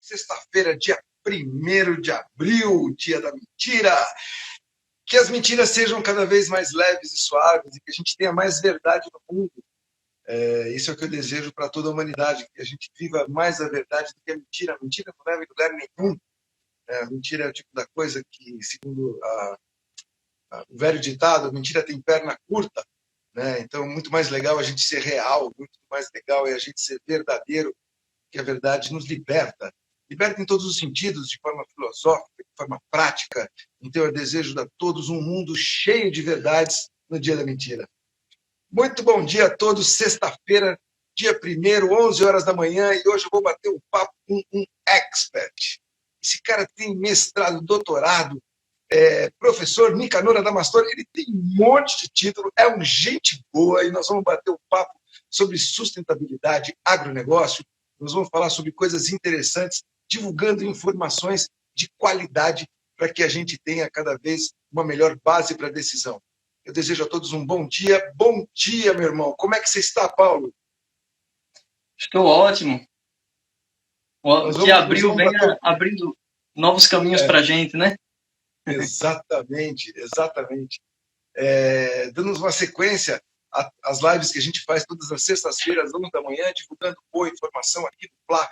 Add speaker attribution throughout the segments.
Speaker 1: Sexta-feira, dia 1º de abril, dia da mentira. Que as mentiras sejam cada vez mais leves e suaves e que a gente tenha mais verdade no mundo. Isso é o que eu desejo para toda a humanidade, que a gente viva mais a verdade do que a mentira. A mentira não leva em lugar nenhum. A mentira é o tipo da coisa que, segundo o velho ditado, a mentira tem perna curta. Né? Então, muito mais legal a gente ser real, muito mais legal é a gente ser verdadeiro, que a verdade nos liberta. Liberta em todos os sentidos, de forma filosófica, de forma prática. Então, eu desejo a todos um mundo cheio de verdades no dia da mentira. Muito bom dia a todos. Sexta-feira, dia 1º, 11 horas da manhã, e hoje eu vou bater um papo com um expert. Esse cara tem mestrado, doutorado, professor Nicanor Adamastor, ele tem um monte de título, é um gente boa, e nós vamos bater um papo sobre sustentabilidade, agronegócio, nós vamos falar sobre coisas interessantes, divulgando informações de qualidade para que a gente tenha cada vez uma melhor base para a decisão. Eu desejo a todos um bom dia. Bom dia, meu irmão. Como é que você está, Paulo?
Speaker 2: Estou ótimo. O que abriu vem abrindo novos caminhos para a gente, né?
Speaker 1: Exatamente, exatamente. Dando uma sequência às lives que a gente faz todas as sextas-feiras, 11 da manhã, divulgando boa informação aqui do Plá.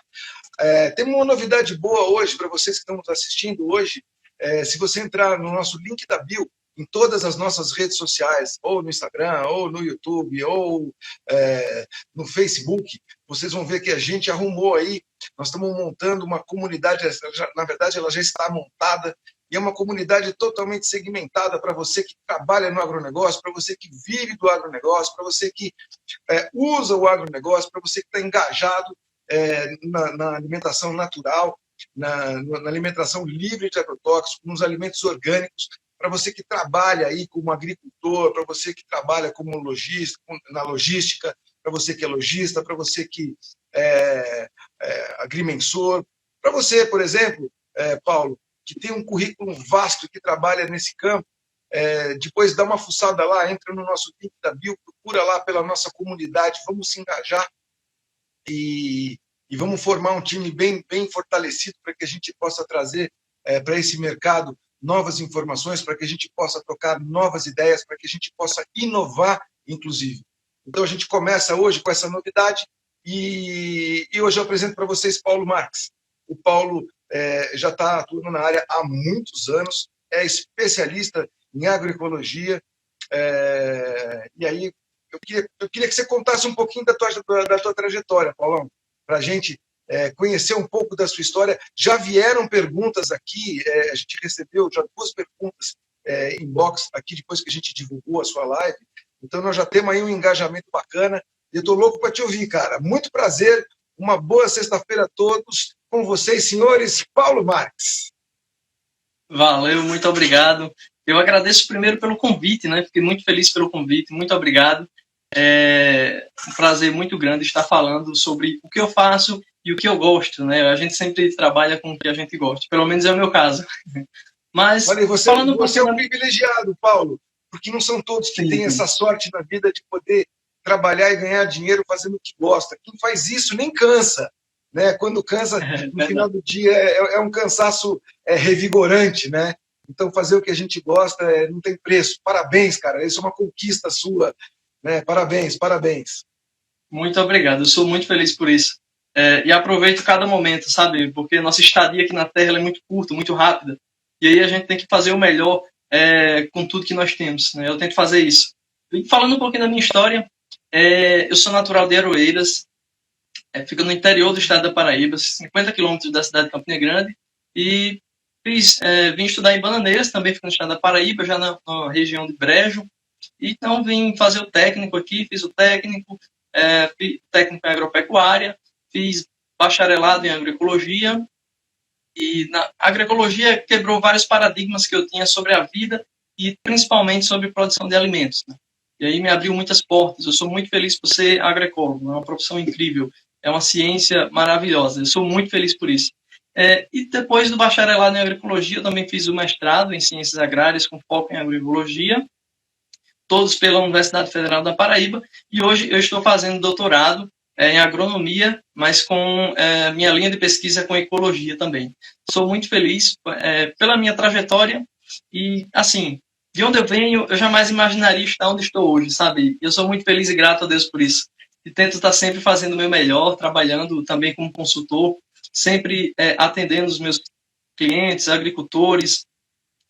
Speaker 1: Tem uma novidade boa hoje para vocês que estão nos assistindo hoje. Se você entrar no nosso link da bio, em todas as nossas redes sociais, ou no Instagram, ou no YouTube, ou no Facebook, vocês vão ver que a gente arrumou aí, nós estamos montando uma comunidade, na verdade ela já está montada, e é uma comunidade totalmente segmentada para você que trabalha no agronegócio, para você que vive do agronegócio, para você que usa o agronegócio, para você que está engajado na alimentação natural, na alimentação livre de agrotóxicos, nos alimentos orgânicos, para você que trabalha aí como agricultor, para você que trabalha como logista, na logística, para você que é lojista, para você que é agrimensor, para você, por exemplo, Paulo, que tem um currículo vasto que trabalha nesse campo, depois dá uma fuçada lá, entra no nosso link da bio, procura lá pela nossa comunidade, vamos se engajar e vamos formar um time bem fortalecido para que a gente possa trazer para esse mercado novas informações, para que a gente possa trocar novas ideias, para que a gente possa inovar, inclusive. Então, a gente começa hoje com essa novidade e hoje eu apresento para vocês Paulo Marques. O Paulo já está atuando na área há muitos anos, é especialista em agroecologia, e aí eu queria que você contasse um pouquinho da tua trajetória, Paulão, para a gente conhecer um pouco da sua história. Já vieram perguntas aqui, a gente recebeu já 2 perguntas inbox aqui depois que a gente divulgou a sua live, então nós já temos aí um engajamento bacana, e eu estou louco para te ouvir, cara. Muito prazer, uma boa sexta-feira a todos, com vocês, senhores. Paulo Marques.
Speaker 2: Valeu, muito obrigado. Eu agradeço primeiro pelo convite, né? Fiquei muito feliz pelo convite, muito obrigado. É um prazer muito grande estar falando sobre o que eu faço e o que eu gosto, né? A gente sempre trabalha com o que a gente gosta, pelo menos é o meu caso. Mas,
Speaker 1: olha, você é um privilegiado, Paulo, porque não são todos que têm essa sorte na vida de poder trabalhar e ganhar dinheiro fazendo o que gosta. Quem faz isso nem cansa, né? Quando cansa, no final do dia, é um cansaço revigorante, né? Então, fazer o que a gente gosta não tem preço. Parabéns, cara, isso é uma conquista sua, né? Parabéns, parabéns.
Speaker 2: Muito obrigado, eu sou muito feliz por isso. E aproveito cada momento, sabe? Porque nossa estadia aqui na Terra é muito curta, muito rápida. E aí a gente tem que fazer o melhor com tudo que nós temos, né? Eu tento fazer isso. E falando um pouquinho da minha história, eu sou natural de Aroeiras, fica no interior do estado da Paraíba, 50 quilômetros da cidade de Campina Grande, e vim estudar em Bananeiras, também fica no estado da Paraíba, já na região de Brejo. Então vim fazer o técnico aqui, fiz o técnico em agropecuária, fiz bacharelado em agroecologia, e na agroecologia quebrou vários paradigmas que eu tinha sobre a vida e principalmente sobre produção de alimentos, né? E aí me abriu muitas portas. Eu sou muito feliz por ser agroecólogo, é uma profissão incrível, é uma ciência maravilhosa, eu sou muito feliz por isso. E depois do bacharelado em agroecologia, eu também fiz o mestrado em ciências agrárias com foco em agroecologia, todos pela Universidade Federal da Paraíba, e hoje eu estou fazendo doutorado em agronomia, mas com minha linha de pesquisa com ecologia também. Sou muito feliz pela minha trajetória e, assim, de onde eu venho, eu jamais imaginaria estar onde estou hoje, sabe? Eu sou muito feliz e grato a Deus por isso. E tento estar sempre fazendo o meu melhor, trabalhando também como consultor, sempre atendendo os meus clientes, agricultores,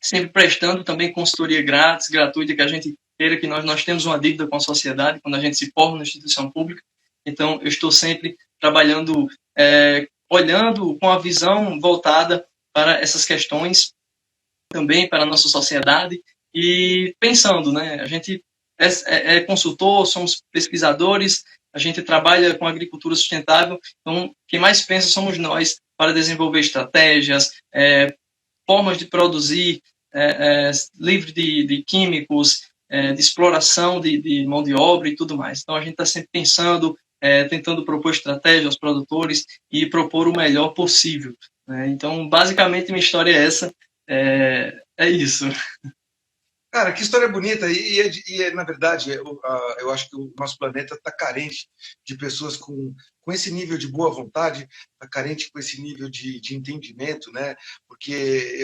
Speaker 2: sempre prestando também consultoria grátis, gratuita, que a gente queira, que nós temos uma dívida com a sociedade quando a gente se forma na instituição pública. Então, eu estou sempre trabalhando, olhando com a visão voltada para essas questões, também para a nossa sociedade, e pensando, né? A gente é consultor, somos pesquisadores, a gente trabalha com agricultura sustentável, então quem mais pensa somos nós para desenvolver estratégias, formas de produzir livre de químicos, de exploração de mão de obra e tudo mais. Então a gente está sempre pensando, tentando propor estratégias aos produtores e propor o melhor possível. Né? Então, basicamente, minha história é essa. É isso.
Speaker 1: Cara, que história bonita. Na verdade, eu acho que o nosso planeta está carente de pessoas com esse nível de boa vontade, está carente com esse nível de entendimento, né? Porque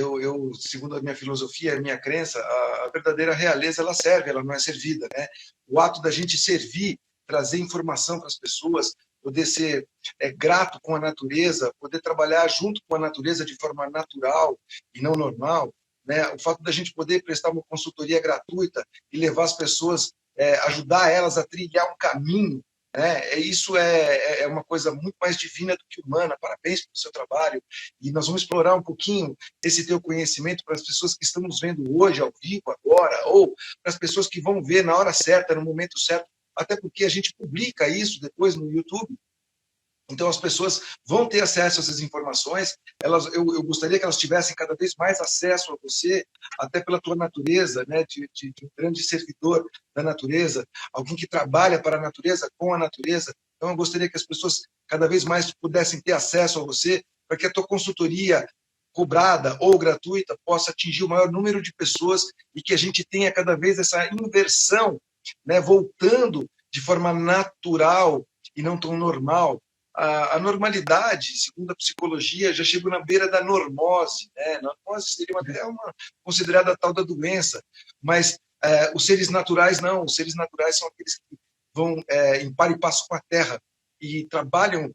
Speaker 1: segundo a minha filosofia, a minha crença, a verdadeira realeza, ela serve, ela não é servida, né? O ato da gente servir, trazer informação para as pessoas, poder ser grato com a natureza, poder trabalhar junto com a natureza de forma natural e não normal, né? O fato da gente poder prestar uma consultoria gratuita e levar as pessoas, ajudar elas a trilhar um caminho, né? Isso é uma coisa muito mais divina do que humana. Parabéns pelo seu trabalho. E nós vamos explorar um pouquinho esse teu conhecimento para as pessoas que estão nos vendo hoje, ao vivo, agora, ou para as pessoas que vão ver na hora certa, no momento certo, até porque a gente publica isso depois no YouTube. Então, as pessoas vão ter acesso a essas informações. Eu gostaria que elas tivessem cada vez mais acesso a você, até pela tua natureza, né, de um grande servidor da natureza, alguém que trabalha para a natureza, com a natureza. Então, eu gostaria que as pessoas cada vez mais pudessem ter acesso a você, para que a tua consultoria cobrada ou gratuita possa atingir o maior número de pessoas e que a gente tenha cada vez essa inversão, né, voltando de forma natural e não tão normal. A normalidade, segundo a psicologia, já chegou na beira da normose, né? Normose seria até considerada a tal da doença, mas os seres naturais não. Os seres naturais são aqueles que vão em par e passo com a terra e trabalham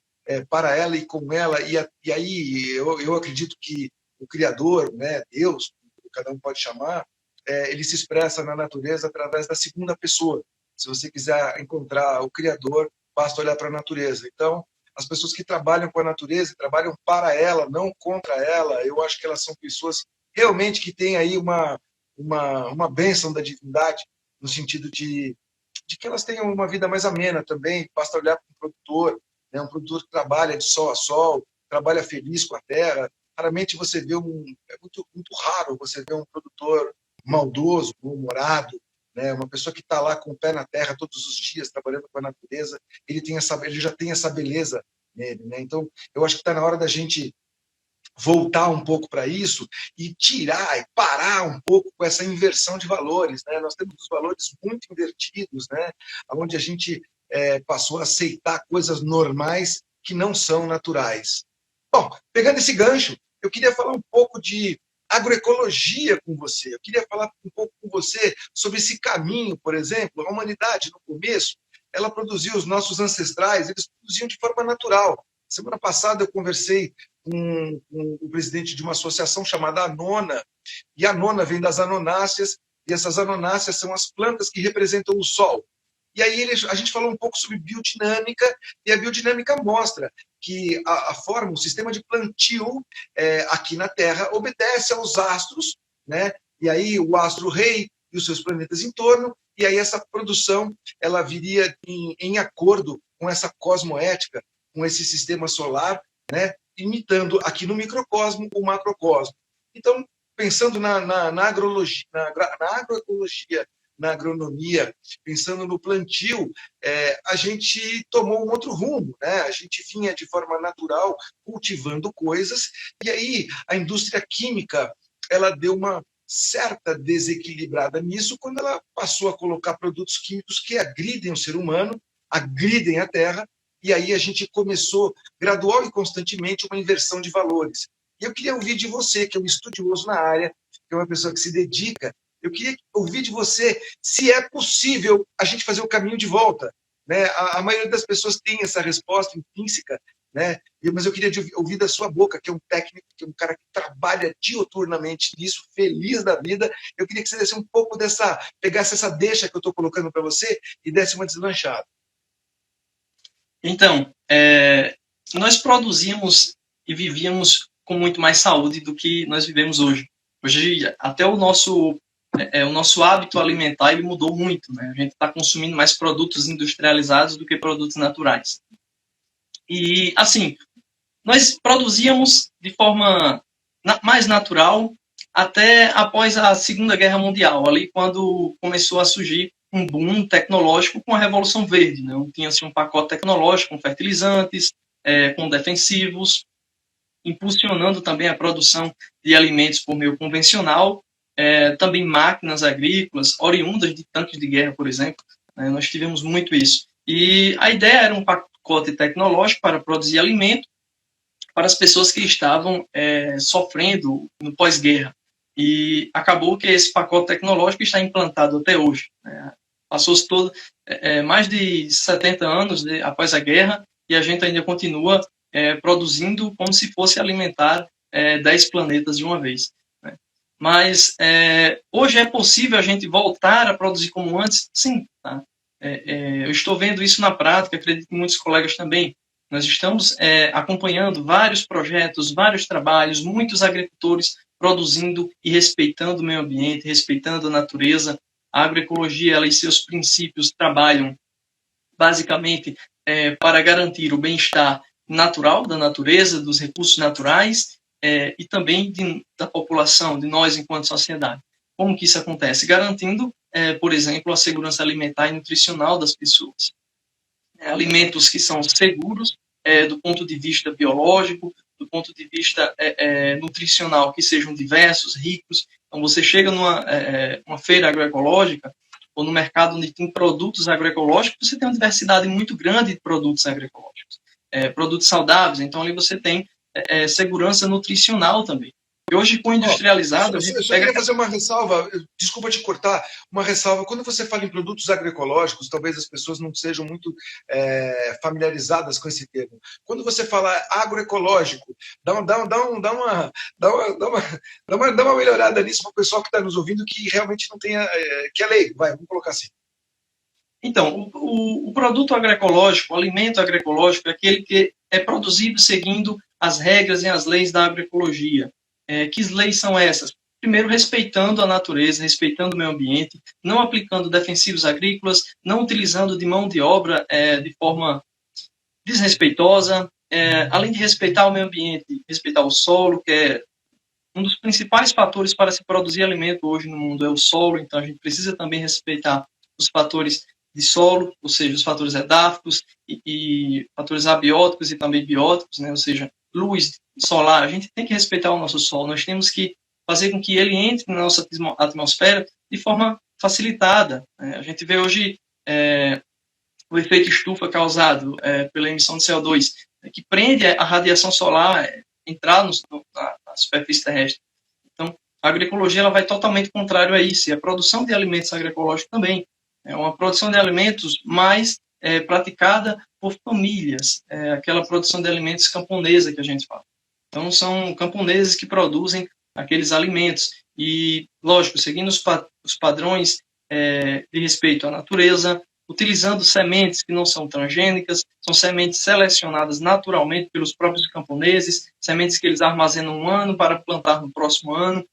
Speaker 1: para ela e com ela. E aí eu acredito que o Criador, né, Deus, cada um pode chamar, ele se expressa na natureza através da segunda pessoa. Se você quiser encontrar o Criador, basta olhar para a natureza. Então, as pessoas que trabalham com a natureza, trabalham para ela, não contra ela, eu acho que elas são pessoas realmente que têm aí uma bênção da divindade, no sentido de que elas tenham uma vida mais amena também. Basta olhar para um produtor, né? Um produtor que trabalha de sol a sol, trabalha feliz com a terra. Raramente você vê é muito raro você ver um produtor maldoso, mal-humorado, né? Uma pessoa que está lá com o pé na terra todos os dias, trabalhando com a natureza, ele já tem essa beleza nele, né? Então, eu acho que está na hora da gente voltar um pouco para isso e tirar e parar um pouco com essa inversão de valores, né? Nós temos os valores muito invertidos, né? Onde a gente passou a aceitar coisas normais que não são naturais. Bom, pegando esse gancho, eu queria falar um pouco de agroecologia com você. Eu queria falar um pouco com você sobre esse caminho, por exemplo. A humanidade, no começo, ela produziu, os nossos ancestrais, eles produziam de forma natural. Semana passada eu conversei com o presidente de uma associação chamada Anona, e a Anona vem das anonáceas, e essas anonáceas são as plantas que representam o sol. E aí a gente falou um pouco sobre biodinâmica, e a biodinâmica mostra que a forma, o sistema de plantio aqui na Terra obedece aos astros, né? E aí o astro-rei e os seus planetas em torno, e aí essa produção ela viria em acordo com essa cosmoética, com esse sistema solar, né? Imitando aqui no microcosmo o macrocosmo. Então, pensando na agrologia, na agroecologia, na agronomia, pensando no plantio, a gente tomou um outro rumo, né? A gente vinha de forma natural cultivando coisas, e aí a indústria química ela deu uma certa desequilibrada nisso quando ela passou a colocar produtos químicos que agridem o ser humano, agridem a terra, e aí a gente começou, gradual e constantemente, uma inversão de valores. E eu queria ouvir de você, que é um estudioso na área, que é uma pessoa que se dedica, eu queria ouvir de você se é possível a gente fazer o caminho de volta. Né? A maioria das pessoas tem essa resposta intrínseca, né? Mas eu queria ouvir da sua boca, que é um técnico, que é um cara que trabalha dioturnamente nisso, feliz da vida. Eu queria que você desse um pouco pegasse essa deixa que eu estou colocando para você e desse uma deslanchada.
Speaker 2: Então, nós produzíamos e vivíamos com muito mais saúde do que nós vivemos hoje. Hoje, até o nosso hábito alimentar ele mudou muito, né? A gente está consumindo mais produtos industrializados do que produtos naturais. E, assim, nós produzíamos de forma mais natural até após a Segunda Guerra Mundial, ali quando começou a surgir um boom tecnológico com a Revolução Verde. Né? Tinha-se um pacote tecnológico com fertilizantes, com defensivos, impulsionando também a produção de alimentos por meio convencional, também máquinas agrícolas, oriundas de tanques de guerra, por exemplo. Nós tivemos muito isso. E a ideia era um pacote tecnológico para produzir alimento para as pessoas que estavam sofrendo no pós-guerra. E acabou que esse pacote tecnológico está implantado até hoje. Passou-se mais de 70 anos após a guerra e a gente ainda continua produzindo como se fosse alimentar 10 planetas de uma vez. Né? Mas hoje é possível a gente voltar a produzir como antes? Sim. Tá? Eu estou vendo isso na prática, acredito que muitos colegas também. Nós estamos acompanhando vários projetos, vários trabalhos, muitos agricultores produzindo e respeitando o meio ambiente, respeitando a natureza. A agroecologia, ela e seus princípios trabalham basicamente para garantir o bem-estar natural da natureza, dos recursos naturais e também da população, de nós enquanto sociedade. Como que isso acontece? Garantindo, por exemplo, a segurança alimentar e nutricional das pessoas. Alimentos que são seguros do ponto de vista biológico, do ponto de vista nutricional, que sejam diversos, ricos. Então, você chega numa feira agroecológica ou no mercado onde tem produtos agroecológicos, você tem uma diversidade muito grande de produtos agroecológicos. Produtos saudáveis, então ali você tem segurança nutricional também. E hoje, com o industrializado, a gente
Speaker 1: eu queria fazer uma ressalva, desculpa te cortar, uma ressalva. Quando você fala em produtos agroecológicos, talvez as pessoas não sejam muito familiarizadas com esse termo. Quando você fala agroecológico, dá uma melhorada nisso para o pessoal que está nos ouvindo, que realmente não tenha, que é leigo, vamos colocar assim.
Speaker 2: Então, o produto agroecológico, o alimento agroecológico, é aquele que é produzido seguindo as regras e as leis da agroecologia. Que leis são essas? Primeiro, respeitando a natureza, respeitando o meio ambiente, não aplicando defensivos agrícolas, não utilizando de mão de obra de forma desrespeitosa, além de respeitar o meio ambiente, respeitar o solo, que é um dos principais fatores para se produzir alimento hoje no mundo é o solo, então a gente precisa também respeitar os fatores de solo, ou seja, os fatores edáficos e fatores abióticos e também bióticos, né? Ou seja, luz solar, a gente tem que respeitar o nosso solo, nós temos que fazer com que ele entre na nossa atmosfera de forma facilitada. A gente vê hoje o efeito estufa causado pela emissão de CO2, que prende a radiação solar entrar na superfície terrestre. Então, a agroecologia ela vai totalmente contrário a isso, e a produção de alimentos agroecológicos também. É uma produção de alimentos mais praticada por famílias, aquela produção de alimentos camponesa que a gente fala. Então, são camponeses que produzem aqueles alimentos e, lógico, seguindo os padrões de respeito à natureza, utilizando sementes que não são transgênicas, são sementes selecionadas naturalmente pelos próprios camponeses, sementes que eles armazenam um ano para plantar no próximo ano.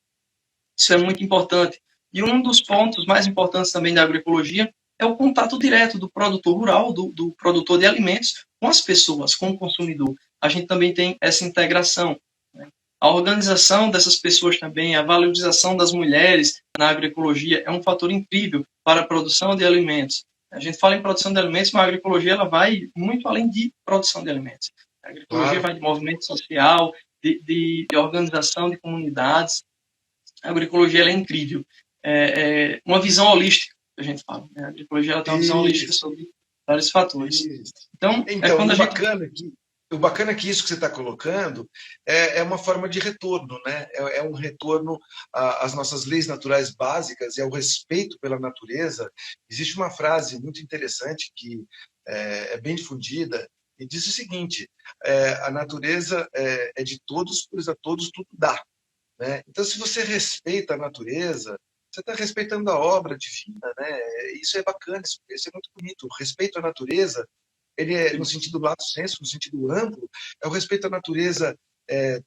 Speaker 2: Isso é muito importante. E um dos pontos mais importantes também da agroecologia é o contato direto do produtor rural, do produtor de alimentos, com as pessoas, com o consumidor. A gente também tem essa integração. Né? A organização dessas pessoas também, a valorização das mulheres na agroecologia é um fator incrível para a produção de alimentos. A gente fala em produção de alimentos, mas a agroecologia ela vai muito além de produção de alimentos. A agroecologia vai de movimento social, de organização de comunidades. A agroecologia ela é incrível. Uma visão holística, que a gente fala. Né? A agroecologia ela tem uma visão holística sobre vários fatores.
Speaker 1: Isso.
Speaker 2: Então,
Speaker 1: Então,
Speaker 2: quando a gente...
Speaker 1: o bacana é que isso que você está colocando é uma forma de retorno, né? É um retorno às nossas leis naturais básicas e ao respeito pela natureza. Existe uma frase muito interessante que é bem difundida e diz o seguinte: a natureza é de todos, pois a todos tudo dá. Né? Então, se você respeita a natureza, você está respeitando a obra divina, né? Isso é bacana, isso é muito bonito. O respeito à natureza, ele é no sentido lato sensu, no sentido amplo, é o respeito à natureza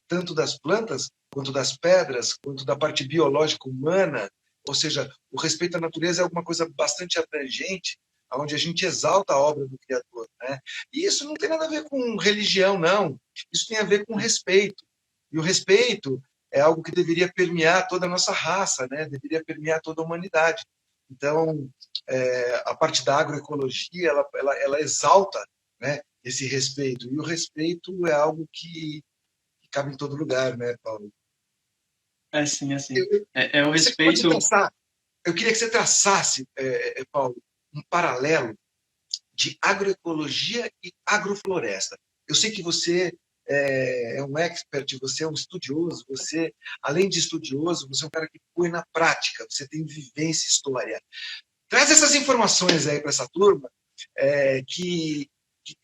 Speaker 1: tanto das plantas, quanto das pedras, quanto da parte biológica humana. Ou seja, o respeito à natureza é alguma coisa bastante abrangente, onde a gente exalta a obra do Criador. Né? E isso não tem nada a ver com religião, não. Isso tem a ver com respeito. E o respeito é algo que deveria permear toda a nossa raça, né? Deveria permear toda a humanidade. Então, a parte da agroecologia, ela exalta, né, esse respeito. E o respeito é algo que cabe em todo lugar, né, Paulo?
Speaker 2: É sim, é sim. O
Speaker 1: Você pode
Speaker 2: respeito...
Speaker 1: traçar, eu queria que você traçasse, Paulo, um paralelo de agroecologia e agrofloresta. Eu sei que você é um expert, você é um estudioso, você, além de estudioso, você é um cara que põe na prática, você tem vivência e história. Traz essas informações aí para essa turma que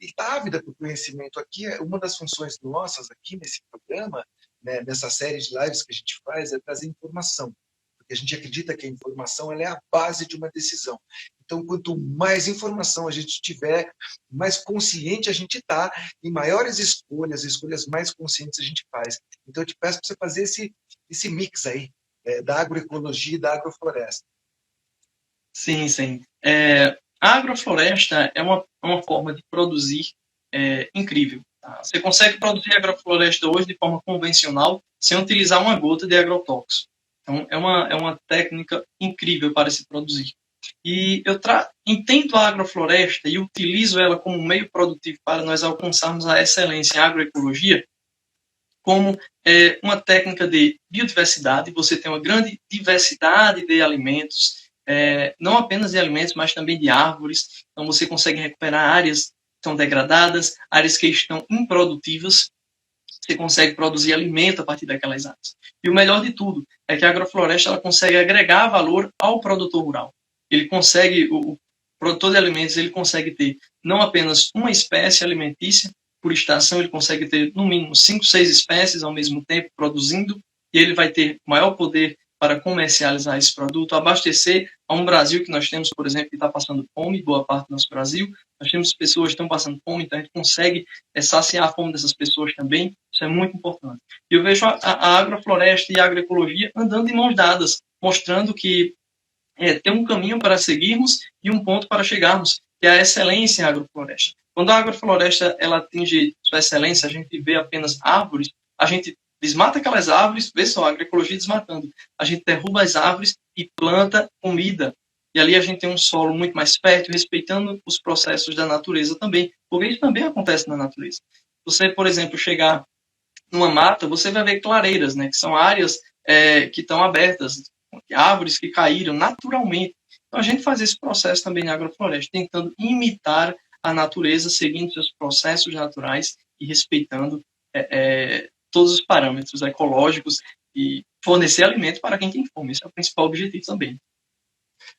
Speaker 1: está ávida por conhecimento aqui. Uma das funções nossas aqui nesse programa, né, nessa série de lives que a gente faz, é trazer informação. Porque a gente acredita que a informação ela é a base de uma decisão. Então, quanto mais informação a gente tiver, mais consciente a gente está, e maiores escolhas mais conscientes a gente faz. Então, eu te peço para você fazer esse mix aí, da agroecologia e da agrofloresta.
Speaker 2: Sim, sim. A agrofloresta é uma forma de produzir incrível. Tá? Você consegue produzir agrofloresta hoje de forma convencional sem utilizar uma gota de agrotóxico. Então, é uma técnica incrível para se produzir. E eu entendo a agrofloresta e utilizo ela como um meio produtivo para nós alcançarmos a excelência em agroecologia como uma técnica de biodiversidade. Você tem uma grande diversidade de alimentos, não apenas de alimentos, mas também de árvores. Então, você consegue recuperar áreas que estão degradadas, áreas que estão improdutivas. Você consegue produzir alimento a partir daquelas áreas. E o melhor de tudo é que a agrofloresta ela consegue agregar valor ao produtor rural. Ele consegue, o produtor de alimentos, ele consegue ter não apenas uma espécie alimentícia por estação, ele consegue ter no mínimo 5, 6 espécies ao mesmo tempo produzindo, e ele vai ter maior poder para comercializar esse produto, abastecer a um Brasil que nós temos, por exemplo, que está passando fome, boa parte do nosso Brasil. Nós temos pessoas que estão passando fome, então a gente consegue saciar a fome dessas pessoas também. Isso é muito importante. E eu vejo a agrofloresta e a agroecologia andando de mãos dadas, mostrando que tem um caminho para seguirmos e um ponto para chegarmos, que é a excelência em agrofloresta. Quando a agrofloresta ela atinge sua excelência, a gente vê apenas árvores, a gente desmata aquelas árvores, vê só, a agroecologia desmatando. A gente derruba as árvores e planta comida. E ali a gente tem um solo muito mais fértil, respeitando os processos da natureza também, porque isso também acontece na natureza. Você, por exemplo, chegar numa mata, você vai ver clareiras, né, que são áreas que estão abertas, árvores que caíram naturalmente. Então, a gente faz esse processo também na agrofloresta, tentando imitar a natureza, seguindo seus processos naturais e respeitando todos os parâmetros ecológicos e fornecer alimento para quem tem fome. Esse é o principal objetivo também.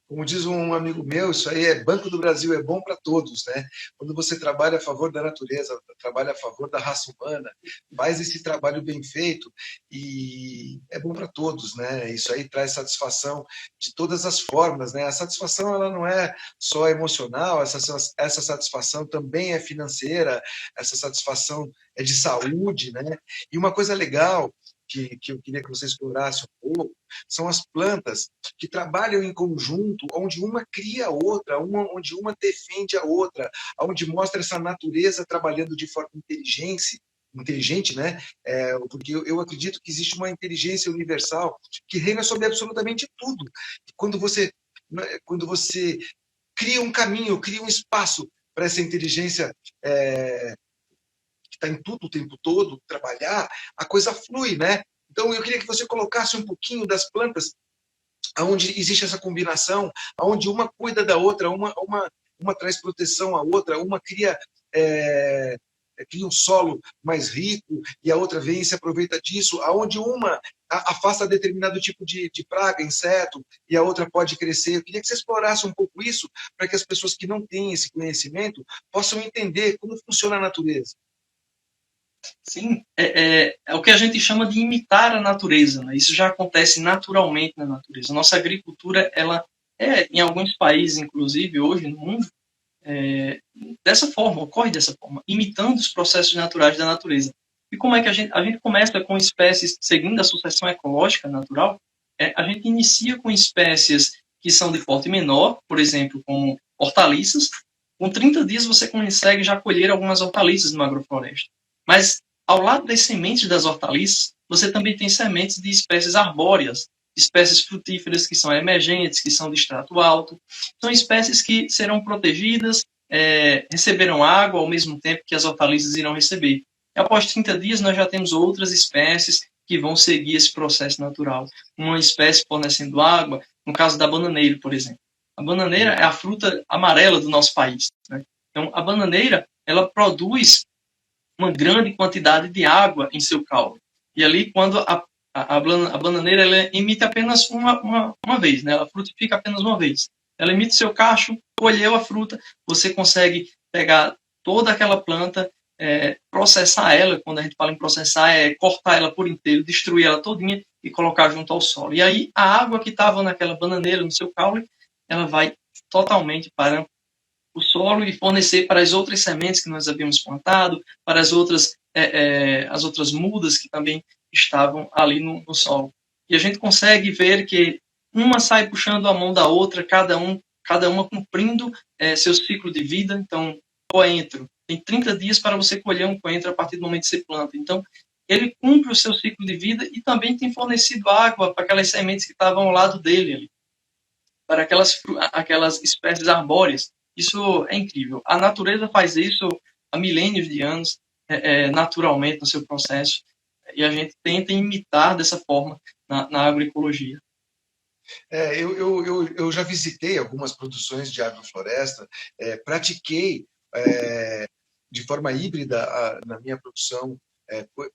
Speaker 1: Como diz um amigo meu, isso aí é Banco do Brasil, é bom para todos, né? Quando você trabalha a favor da natureza, trabalha a favor da raça humana, faz esse trabalho bem feito e é bom para todos, né? Isso aí traz satisfação de todas as formas, né? A satisfação ela não é só emocional, essa satisfação também é financeira, essa satisfação é de saúde, né? E uma coisa legal que eu queria que você explorasse um pouco são as plantas que trabalham em conjunto, onde uma cria a outra, onde uma defende a outra, onde mostra essa natureza trabalhando de forma inteligente, né? Porque eu acredito que existe uma inteligência universal que reina sobre absolutamente tudo. Quando você cria um caminho, cria um espaço para essa inteligência que está em tudo o tempo todo, trabalhar, a coisa flui, né? Então, eu queria que você colocasse um pouquinho das plantas onde existe essa combinação, onde uma cuida da outra, uma uma traz proteção à outra, uma cria um solo mais rico e a outra vem e se aproveita disso, aonde uma afasta determinado tipo de praga, inseto, e a outra pode crescer. Eu queria que você explorasse um pouco isso, para que as pessoas que não têm esse conhecimento possam entender como funciona a natureza.
Speaker 2: Sim, é o que a gente chama de imitar a natureza, né? Isso já acontece naturalmente na natureza. Nossa agricultura, ela em alguns países, inclusive hoje no mundo, dessa forma, ocorre dessa forma, imitando os processos naturais da natureza. E como é que a gente começa com espécies, seguindo a sucessão ecológica natural, a gente inicia com espécies que são de porte menor, por exemplo, como hortaliças. Com 30 dias você consegue já colher algumas hortaliças numa agrofloresta. Mas, ao lado das sementes das hortaliças, você também tem sementes de espécies arbóreas, espécies frutíferas que são emergentes, que são de extrato alto. São espécies que serão protegidas, receberão água ao mesmo tempo que as hortaliças irão receber. E após 30 dias, nós já temos outras espécies que vão seguir esse processo natural. Uma espécie fornecendo água, no caso da bananeira, por exemplo. A bananeira é a fruta amarela do nosso país, né? Então, a bananeira, ela produz uma grande quantidade de água em seu caule. E ali, quando a bananeira ela emite apenas uma vez, né? Ela frutifica apenas uma vez. Ela emite seu cacho, colheu a fruta, você consegue pegar toda aquela planta, processar ela, quando a gente fala em processar, é cortar ela por inteiro, destruir ela todinha e colocar junto ao solo. E aí, a água que estava naquela bananeira, no seu caule, ela vai totalmente para o solo e fornecer para as outras sementes que nós havíamos plantado, para as outras mudas que também estavam ali no solo. E a gente consegue ver que uma sai puxando a mão da outra, cada uma cumprindo seu ciclo de vida. Então, coentro, tem 30 dias para você colher um coentro a partir do momento que você planta. Então, ele cumpre o seu ciclo de vida e também tem fornecido água para aquelas sementes que estavam ao lado dele, ali, para aquelas espécies arbóreas. Isso é incrível. A natureza faz isso há milênios de anos, naturalmente no seu processo, e a gente tenta imitar dessa forma na agroecologia.
Speaker 1: Eu já visitei algumas produções de agrofloresta, pratiquei de forma híbrida na minha produção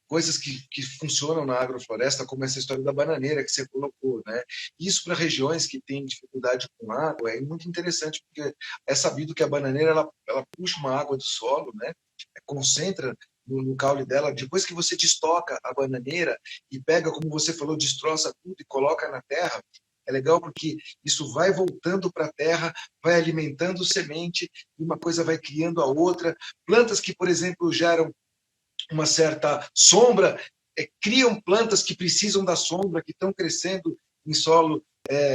Speaker 1: coisas que funcionam na agrofloresta, como essa história da bananeira que você colocou, né? Isso para regiões que têm dificuldade com água é muito interessante, porque é sabido que a bananeira ela puxa uma água do solo, né? Concentra no caule dela. Depois que você destoca a bananeira e pega, como você falou, destroça tudo e coloca na terra, é legal porque isso vai voltando para a terra, vai alimentando semente, e uma coisa vai criando a outra. Plantas que, por exemplo, geram uma certa sombra, criam plantas que precisam da sombra, que estão crescendo em solo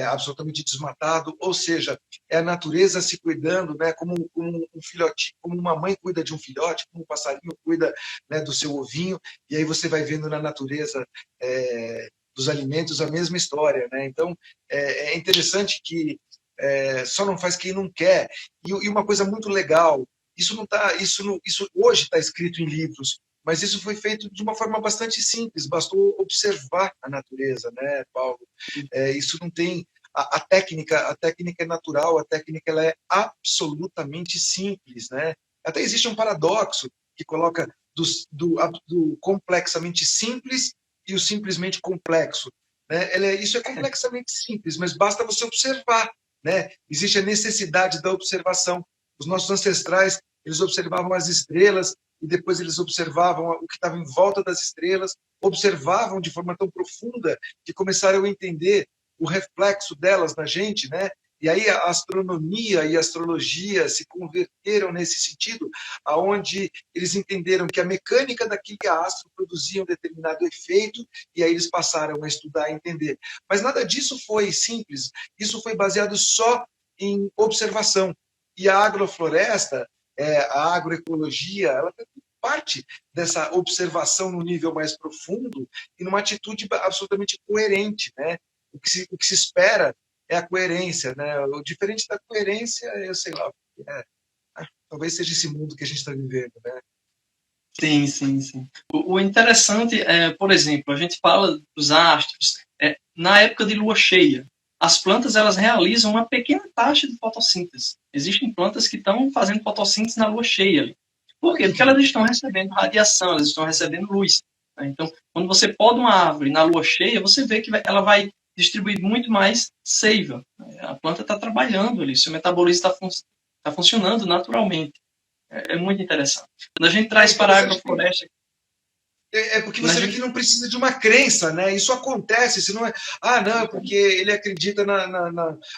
Speaker 1: absolutamente desmatado, ou seja, é a natureza se cuidando, né, como um filhote, como uma mãe cuida de um filhote, como um passarinho cuida, né, do seu ovinho, e aí você vai vendo na natureza dos alimentos a mesma história, né? Então é interessante que só não faz quem não quer. E uma coisa muito legal, isso hoje está escrito em livros, mas isso foi feito de uma forma bastante simples, bastou observar a natureza, né, Paulo? Isso não tem a técnica é natural, a técnica ela é absolutamente simples, né? Até existe um paradoxo que coloca do complexamente simples e o simplesmente complexo, né? Isso é complexamente simples, mas basta você observar, né? Existe a necessidade da observação. Os nossos ancestrais, eles observavam as estrelas e depois eles observavam o que estava em volta das estrelas, observavam de forma tão profunda que começaram a entender o reflexo delas na gente, né? E aí a astronomia e a astrologia se converteram nesse sentido, aonde eles entenderam que a mecânica daquele astro produzia um determinado efeito, e aí eles passaram a estudar e entender. Mas nada disso foi simples, isso foi baseado só em observação. E a agrofloresta, a agroecologia, ela faz parte dessa observação no nível mais profundo e numa atitude absolutamente coerente, né? O que se espera é a coerência, né? O diferente da coerência, eu sei lá, talvez seja esse mundo que a gente está vivendo, né?
Speaker 2: Sim, sim, sim. O interessante é, por exemplo, a gente fala dos astros, na época de lua cheia, as plantas elas realizam uma pequena taxa de fotossíntese. Existem plantas que estão fazendo fotossíntese na lua cheia ali. Por quê? Porque elas estão recebendo radiação, elas estão recebendo luz. Né? Então, quando você poda uma árvore na lua cheia, você vê que ela vai distribuir muito mais seiva. A planta está trabalhando ali, seu metabolismo está funcionando naturalmente. É muito interessante. Quando a gente traz para a agrofloresta.
Speaker 1: Porque você vê que não precisa de uma crença, né? Isso acontece, se não é. Ah, não, porque ele acredita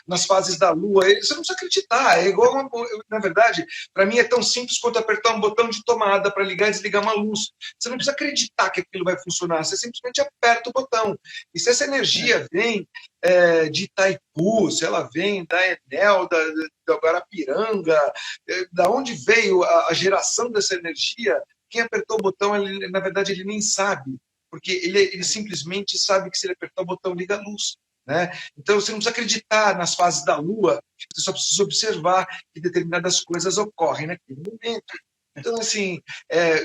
Speaker 1: nas fases da Lua. Você não precisa acreditar. É igual na verdade, para mim é tão simples quanto apertar um botão de tomada para ligar e desligar uma luz. Você não precisa acreditar que aquilo vai funcionar, você simplesmente aperta o botão. E se essa energia vem de Itaipu, se ela vem da Enel, da Guarapiranga, da onde veio a geração dessa energia, quem apertou o botão, ele, na verdade, ele nem sabe, porque ele simplesmente sabe que se ele apertar o botão, liga a luz. Né? Então, você não precisa acreditar nas fases da Lua, você só precisa observar que determinadas coisas ocorrem naquele momento. Então, assim,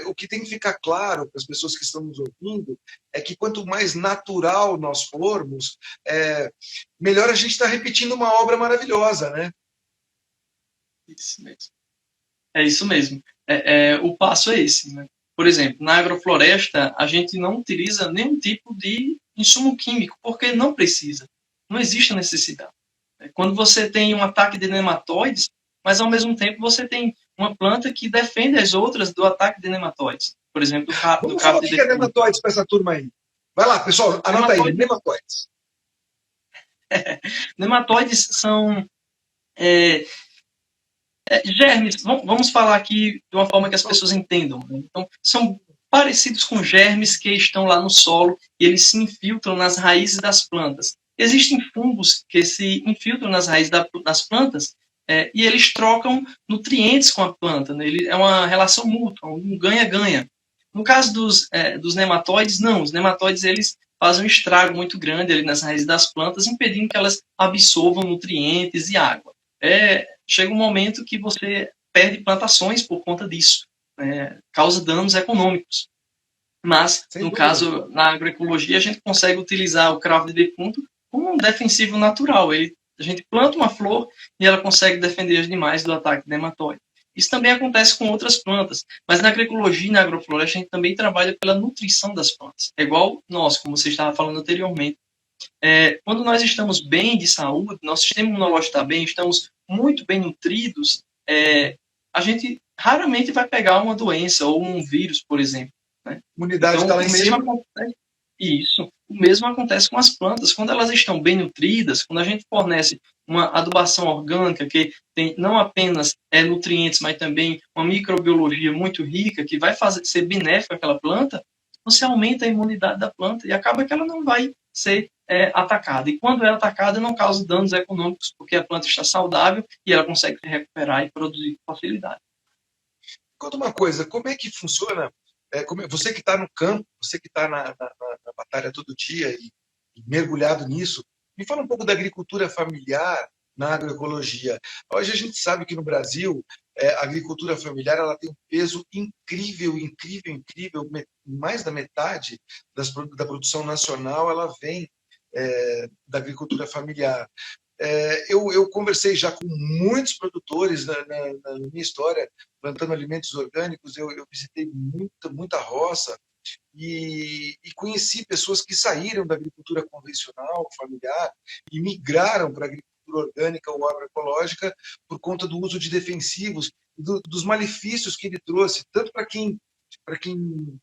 Speaker 1: o que tem que ficar claro para as pessoas que estão nos ouvindo é que quanto mais natural nós formos, melhor a gente está repetindo uma obra maravilhosa, né?
Speaker 2: Isso mesmo. É isso mesmo. O passo é esse. Né? Por exemplo, na agrofloresta, a gente não utiliza nenhum tipo de insumo químico, porque não precisa. Não existe a necessidade. Quando você tem um ataque de nematóides, mas ao mesmo tempo você tem uma planta que defende as outras do ataque de nematóides. Por exemplo,
Speaker 1: Vamos falar o que é nematóides para essa turma aí. Vai lá, pessoal, anota aí, nematóides.
Speaker 2: Nematóides são germes. Vamos falar aqui de uma forma que as pessoas entendam. Né? Então, são parecidos com germes que estão lá no solo e eles se infiltram nas raízes das plantas. Existem fungos que se infiltram nas raízes das plantas e eles trocam nutrientes com a planta. Né? É uma relação mútua, um ganha-ganha. No caso dos nematóides, não. Os nematóides eles fazem um estrago muito grande ali nas raízes das plantas, impedindo que elas absorvam nutrientes e água. Chega um momento que você perde plantações por conta disso. Causa danos econômicos. Mas, no caso, na agroecologia, a gente consegue utilizar o cravo de defunto como um defensivo natural. A gente planta uma flor e ela consegue defender as demais do ataque de nematóide. Isso também acontece com outras plantas, mas na agroecologia e na agrofloresta a gente também trabalha pela nutrição das plantas. É igual nós, como você estava falando anteriormente. Quando nós estamos bem de saúde, nosso sistema imunológico está bem, estamos muito bem nutridos, a gente raramente vai pegar uma doença ou um vírus, por exemplo. Né?
Speaker 1: Imunidade está lá em cima.
Speaker 2: Isso. O mesmo acontece com as plantas. Quando elas estão bem nutridas, quando a gente fornece uma adubação orgânica que tem não apenas nutrientes, mas também uma microbiologia muito rica, que vai ser benéfica àquela planta, você aumenta a imunidade da planta e acaba que ela não vai ser atacada. E quando é atacada, não causa danos econômicos, porque a planta está saudável e ela consegue se recuperar e produzir com facilidade.
Speaker 1: Conta uma coisa, como é que funciona? Você que está no campo, você que está na batalha todo dia e mergulhado nisso, me fala um pouco da agricultura familiar na agroecologia. Hoje a gente sabe que no Brasil a agricultura familiar ela tem um peso incrível, mais da metade da produção nacional ela vem da agricultura familiar. Eu conversei já com muitos produtores na minha história, plantando alimentos orgânicos, eu visitei muita roça e conheci pessoas que saíram da agricultura convencional, familiar, e migraram para a agricultura orgânica ou agroecológica por conta do uso de defensivos, dos malefícios que ele trouxe, tanto para quem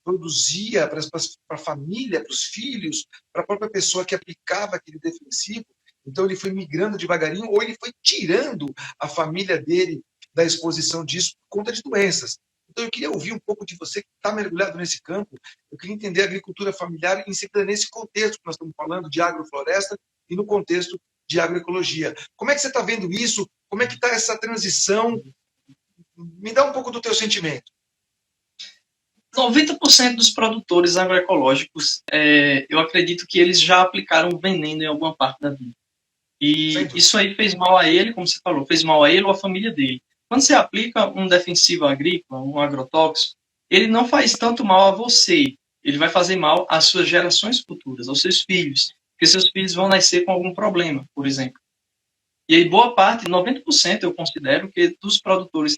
Speaker 1: produzia, para a família, para os filhos, para a própria pessoa que aplicava aquele defensivo. Então ele foi migrando devagarinho, ou ele foi tirando a família dele da exposição disso por conta de doenças. Então eu queria ouvir um pouco de você que está mergulhado nesse campo. Eu queria entender a agricultura familiar inserida nesse contexto que nós estamos falando de agrofloresta e no contexto de agroecologia. Como é que você está vendo isso? Como é que está essa transição? Me dá um pouco do teu sentimento.
Speaker 2: 90% dos produtores agroecológicos, eu acredito que eles já aplicaram veneno em alguma parte da vida. E isso aí fez mal a ele, como você falou, fez mal a ele ou à família dele. Quando você aplica um defensivo agrícola, um agrotóxico, ele não faz tanto mal a você, ele vai fazer mal às suas gerações futuras, aos seus filhos, porque seus filhos vão nascer com algum problema, por exemplo. E aí boa parte, 90% eu considero que dos produtores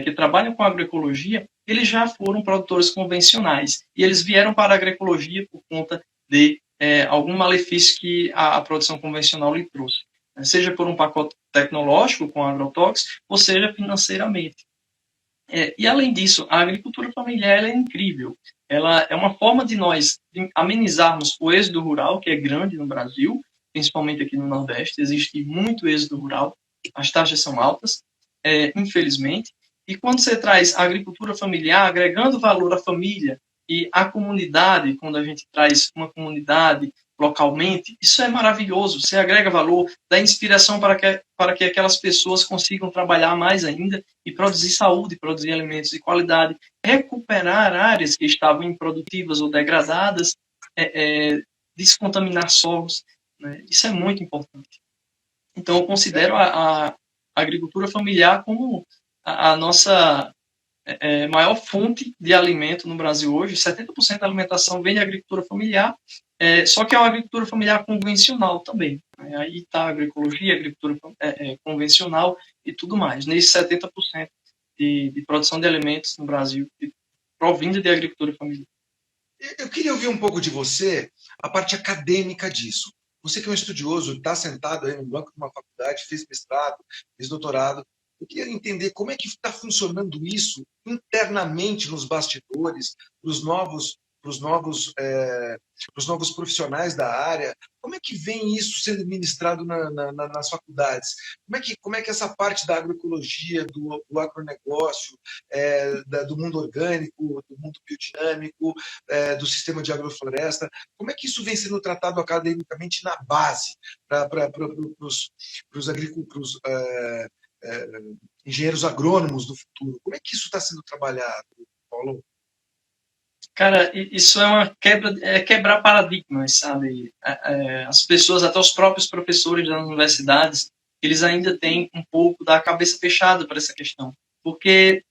Speaker 2: que trabalham com agroecologia, eles já foram produtores convencionais e eles vieram para a agroecologia por conta de algum malefício que a produção convencional lhe trouxe, né? Seja por um pacote tecnológico com agrotóxicos, ou seja financeiramente. E além disso, a agricultura familiar ela é incrível. Ela é uma forma de nós amenizarmos o êxodo rural, que é grande no Brasil, principalmente aqui no Nordeste. Existe muito êxodo rural, as taxas são altas, infelizmente. E quando você traz a agricultura familiar, agregando valor à família e à comunidade, quando a gente traz uma comunidade localmente, isso é maravilhoso. Você agrega valor, dá inspiração para que aquelas pessoas consigam trabalhar mais ainda e produzir saúde, produzir alimentos de qualidade, recuperar áreas que estavam improdutivas ou degradadas, descontaminar solos, né? Isso é muito importante. Então, eu considero a agricultura familiar como a nossa maior fonte de alimento no Brasil hoje. 70% da alimentação vem de agricultura familiar, só que é uma agricultura familiar convencional também. Aí está a agroecologia, a agricultura convencional e tudo mais. Nesse 70% de produção de alimentos no Brasil, provindo de agricultura familiar.
Speaker 1: Eu queria ouvir um pouco de você, a parte acadêmica disso. Você que é um estudioso, está sentado aí no banco de uma faculdade, fez mestrado, fez doutorado. Eu queria entender como é que está funcionando isso internamente nos bastidores, para os novos profissionais da área. Como é que vem isso sendo ministrado nas faculdades? Como é que essa parte da agroecologia, do agronegócio, do mundo orgânico, do mundo biodinâmico, do sistema de agrofloresta, como é que isso vem sendo tratado academicamente na base para os agricultores, engenheiros agrônomos do futuro? Como é que isso está sendo trabalhado, Paulo?
Speaker 2: Cara, isso é uma quebrar paradigmas, sabe? As pessoas, até os próprios professores das universidades, eles ainda têm um pouco da cabeça fechada para essa questão, porque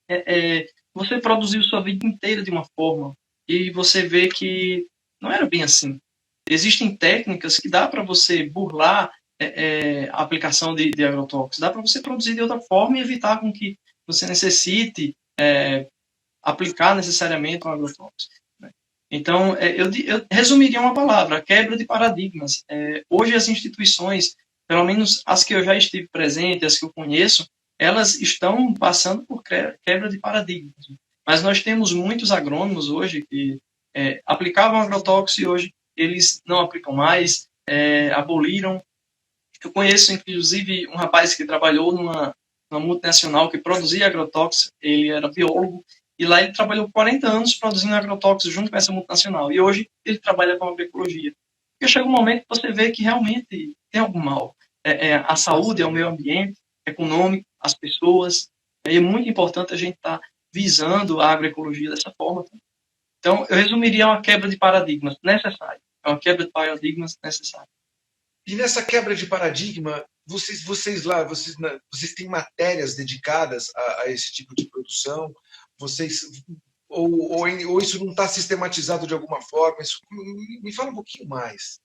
Speaker 2: você produziu sua vida inteira de uma forma e você vê que não era bem assim. Existem técnicas que dá para você burlar a aplicação de agrotóxicos, dá para você produzir de outra forma e evitar com que você necessite aplicar necessariamente um agrotóxico, né? Então, eu resumiria uma palavra: quebra de paradigmas. Hoje as instituições, pelo menos as que eu já estive presente, as que eu conheço, elas estão passando por quebra de paradigmas. Mas nós temos muitos agrônomos hoje que aplicavam agrotóxico e hoje eles não aplicam mais, aboliram. Eu conheço, inclusive, um rapaz que trabalhou numa multinacional que produzia agrotóxicos, ele era biólogo, e lá ele trabalhou 40 anos produzindo agrotóxicos junto com essa multinacional. E hoje ele trabalha com agroecologia. Porque chega um momento que você vê que realmente tem algum mal. A saúde, o meio ambiente, econômico, as pessoas. E é muito importante a gente estar visando a agroecologia dessa forma. Então, eu resumiria uma quebra de paradigmas necessária. É uma quebra de paradigmas necessária.
Speaker 1: E nessa quebra de paradigma, vocês têm matérias dedicadas a esse tipo de produção? Vocês ou isso não está sistematizado de alguma forma? Isso, me fala um pouquinho mais.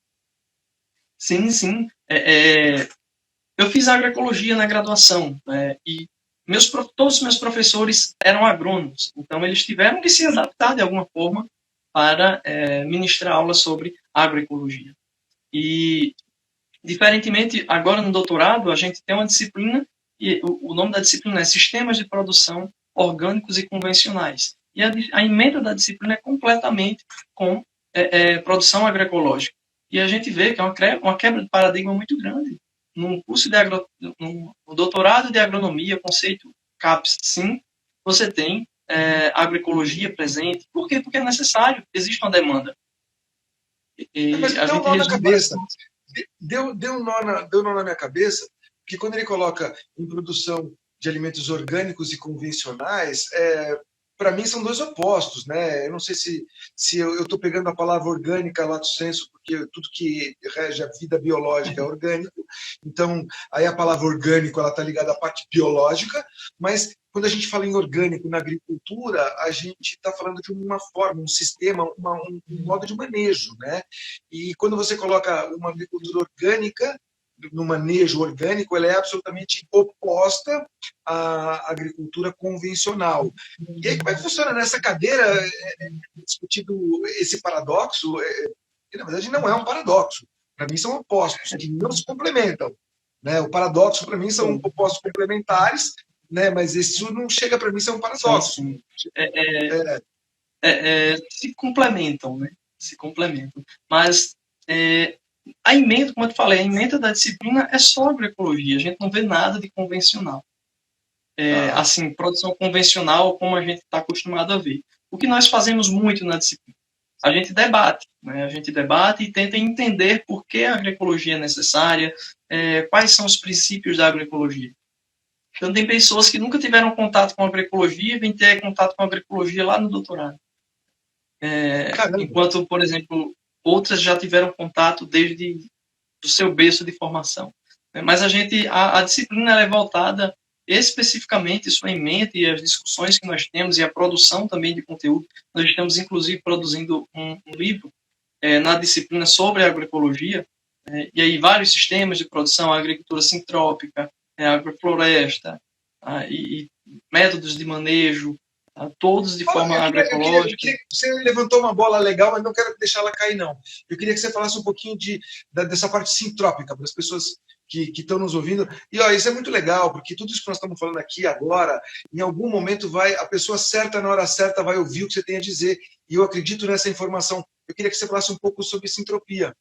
Speaker 2: Sim, sim. Eu fiz agroecologia na graduação, né, e todos os meus professores eram agrônomos, então eles tiveram que se adaptar de alguma forma para ministrar aulas sobre agroecologia. E, diferentemente, agora no doutorado, a gente tem uma disciplina, e o nome da disciplina é Sistemas de Produção Orgânicos e Convencionais. E a emenda da disciplina é completamente com produção agroecológica. E a gente vê que é uma quebra de paradigma muito grande. No curso no doutorado de agronomia, conceito CAPES, sim, você tem agroecologia presente. Por quê? Porque é necessário, existe uma demanda.
Speaker 1: Mas deu um nó na cabeça. Deu um nó na minha cabeça, porque quando ele coloca em produção de alimentos orgânicos e convencionais, para mim são dois opostos, né? Eu não sei se eu estou pegando a palavra orgânica lato sensu, porque tudo que rege a vida biológica é orgânico. Então, aí a palavra orgânico ela está ligada à parte biológica, mas quando a gente fala em orgânico na agricultura, a gente está falando de uma forma, um sistema, um modo de manejo, né? E quando você coloca uma agricultura orgânica, no manejo orgânico, ela é absolutamente oposta à agricultura convencional. E aí, como é que funciona nessa cadeira? Discutido esse paradoxo, que na verdade não é um paradoxo. Para mim, são opostos que não se complementam. Né? O paradoxo, para mim, são opostos complementares, né? Mas isso não chega para mim a ser um paradoxo.
Speaker 2: Sim. Se complementam, né? Se complementam. Mas a ementa, como eu te falei, a ementa da disciplina é só agroecologia. A gente não vê nada de convencional. Assim, produção convencional como a gente está acostumado a ver. O que nós fazemos muito na disciplina? A gente debate, né? A gente debate e tenta entender por que a agroecologia é necessária, quais são os princípios da agroecologia. Então, tem pessoas que nunca tiveram contato com a agroecologia e vêm ter contato com a agroecologia lá no doutorado. Enquanto, por exemplo, outras já tiveram contato desde o seu berço de formação. Mas a disciplina ela é voltada especificamente, isso em mente, e as discussões que nós temos e a produção também de conteúdo. Nós estamos, inclusive, produzindo um livro na disciplina sobre a agroecologia, e aí vários sistemas de produção, a agricultura sintrópica, a agrofloresta, e métodos de manejo, todos de forma agroecológica.
Speaker 1: Você levantou uma bola legal, mas não quero deixá-la cair, não. Eu queria que você falasse um pouquinho dessa parte sintrópica, para as pessoas que estão nos ouvindo. E isso é muito legal, porque tudo isso que nós estamos falando aqui agora, em algum momento a pessoa certa, na hora certa, vai ouvir o que você tem a dizer. E eu acredito nessa informação. Eu queria que você falasse um pouco sobre sintropia,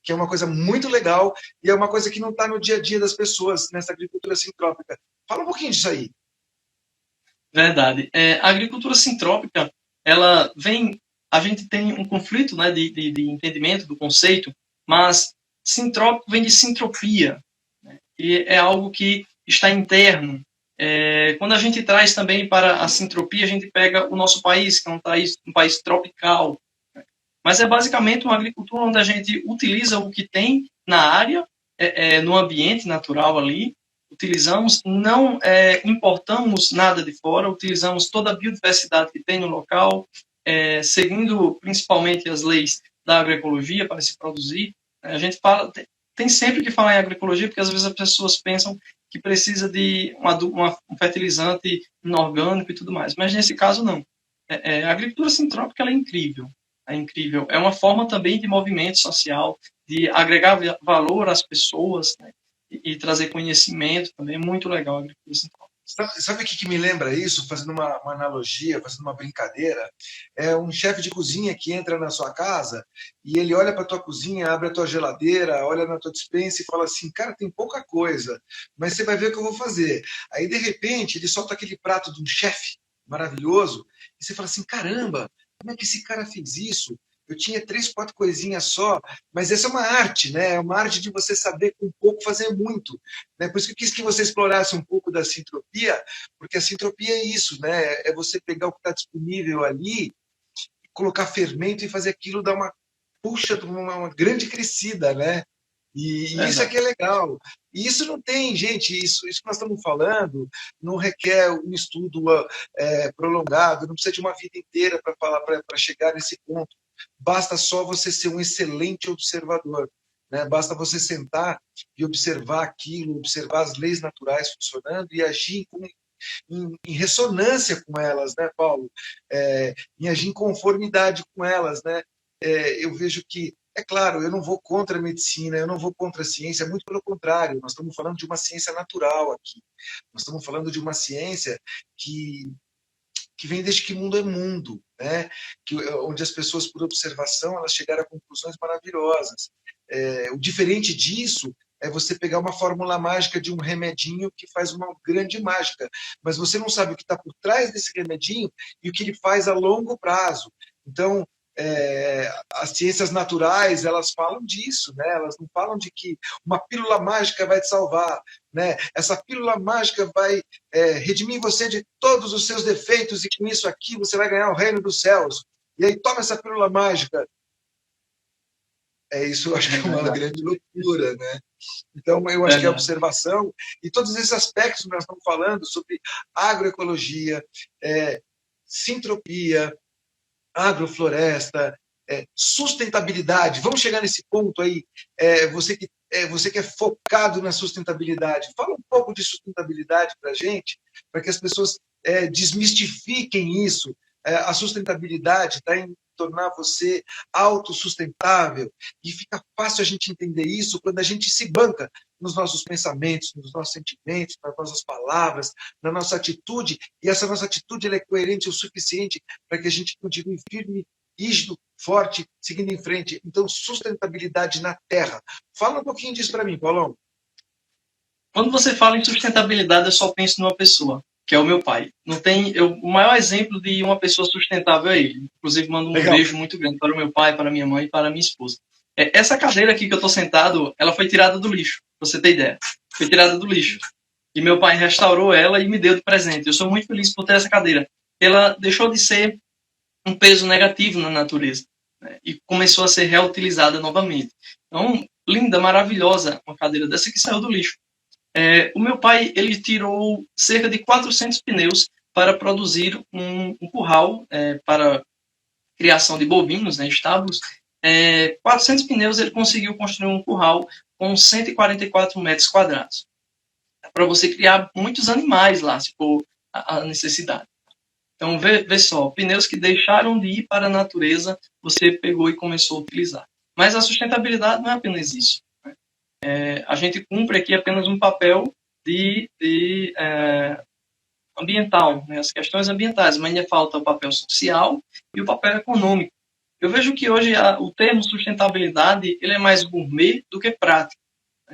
Speaker 1: que é uma coisa muito legal e é uma coisa que não está no dia a dia das pessoas, nessa agricultura sintrópica. Fala um pouquinho disso aí.
Speaker 2: Verdade. A agricultura sintrópica, ela vem... A gente tem um conflito, né, de entendimento do conceito, mas sintrópico vem de sintropia, né, e é algo que está interno. Quando a gente traz também para a sintropia, a gente pega o nosso país, que é um país tropical, né, mas é basicamente uma agricultura onde a gente utiliza o que tem na área, no ambiente natural ali, utilizamos, não importamos nada de fora, utilizamos toda a biodiversidade que tem no local, seguindo principalmente as leis da agroecologia para se produzir. A gente tem sempre que falar em agroecologia, porque às vezes as pessoas pensam que precisa de um fertilizante inorgânico e tudo mais, mas nesse caso não. A agricultura sintrópica ela é incrível. É incrível. É uma forma também de movimento social, de agregar valor às pessoas, né? E trazer conhecimento também. É muito legal a agricultura sintrópica.
Speaker 1: Sabe o que me lembra isso? Fazendo uma analogia, fazendo uma brincadeira, é um chefe de cozinha que entra na sua casa e ele olha para a tua cozinha, abre a tua geladeira, olha na tua despensa e fala assim, cara, tem pouca coisa, mas você vai ver o que eu vou fazer. Aí, de repente, ele solta aquele prato de um chefe maravilhoso e você fala assim, caramba, como é que esse cara fez isso? Eu tinha 3, 4 coisinhas só, mas essa é uma arte, né? É uma arte de você saber com pouco fazer muito. Né? Por isso que eu quis que você explorasse um pouco da sintropia, porque a sintropia é isso, né? É você pegar o que está disponível ali, colocar fermento e fazer aquilo dar uma puxa, uma grande crescida, né? E isso aqui é legal. E isso não tem, gente, isso que nós estamos falando não requer um estudo prolongado, não precisa de uma vida inteira para chegar nesse ponto. Basta só você ser um excelente observador. Né? Basta você sentar e observar aquilo, observar as leis naturais funcionando e agir em ressonância com elas, né, Paulo? Em agir em conformidade com elas, né? Eu vejo que, é claro, eu não vou contra a medicina, eu não vou contra a ciência, muito pelo contrário, nós estamos falando de uma ciência natural aqui. Nós estamos falando de uma ciência que vem desde que mundo é mundo, né? Onde as pessoas, por observação, elas chegaram a conclusões maravilhosas. O diferente disso é você pegar uma fórmula mágica de um remedinho que faz uma grande mágica, mas você não sabe o que está por trás desse remedinho e o que ele faz a longo prazo. Então, as ciências naturais, elas falam disso, né? Elas não falam de que uma pílula mágica vai te salvar, né? Essa pílula mágica vai redimir você de todos os seus defeitos e com isso aqui você vai ganhar o reino dos céus. E aí toma essa pílula mágica. Isso eu acho que é uma grande loucura, né? Então, eu acho que a observação e todos esses aspectos que nós estamos falando sobre agroecologia, sintropia, agrofloresta, Sustentabilidade, vamos chegar nesse ponto aí, você que é focado na sustentabilidade, fala um pouco de sustentabilidade para a gente, para que as pessoas desmistifiquem isso. A sustentabilidade está em tornar você autossustentável, e fica fácil a gente entender isso quando a gente se banca nos nossos pensamentos, nos nossos sentimentos, nas nossas palavras, na nossa atitude, e essa nossa atitude ela é coerente o suficiente para que a gente continue firme, rígido, forte, seguindo em frente. Então, sustentabilidade na terra. Fala um pouquinho disso para mim, Paulão.
Speaker 2: Quando você fala em sustentabilidade, eu só penso numa pessoa, que é o meu pai. Não tem, o maior exemplo de uma pessoa sustentável é ele. Inclusive, mando um beijo muito grande para o meu pai, para minha mãe e para minha esposa. Essa cadeira aqui que eu estou sentado, ela foi tirada do lixo, para você ter ideia. Foi tirada do lixo. E meu pai restaurou ela e me deu de presente. Eu sou muito feliz por ter essa cadeira. Ela deixou de ser um peso negativo na natureza, né? E começou a ser reutilizada novamente. Então, linda, maravilhosa, uma cadeira dessa que saiu do lixo. O meu pai, ele tirou cerca de 400 pneus para produzir um curral para criação de bovinos, né, estábulos. 400 pneus ele conseguiu construir um curral com 144 metros quadrados. Para você criar muitos animais lá, se for a necessidade. Então, vê só, pneus que deixaram de ir para a natureza, você pegou e começou a utilizar. Mas a sustentabilidade não é apenas isso. A gente cumpre aqui apenas um papel ambiental, né? As questões ambientais, mas ainda falta o papel social e o papel econômico. Eu vejo que hoje o termo sustentabilidade ele é mais gourmet do que prático.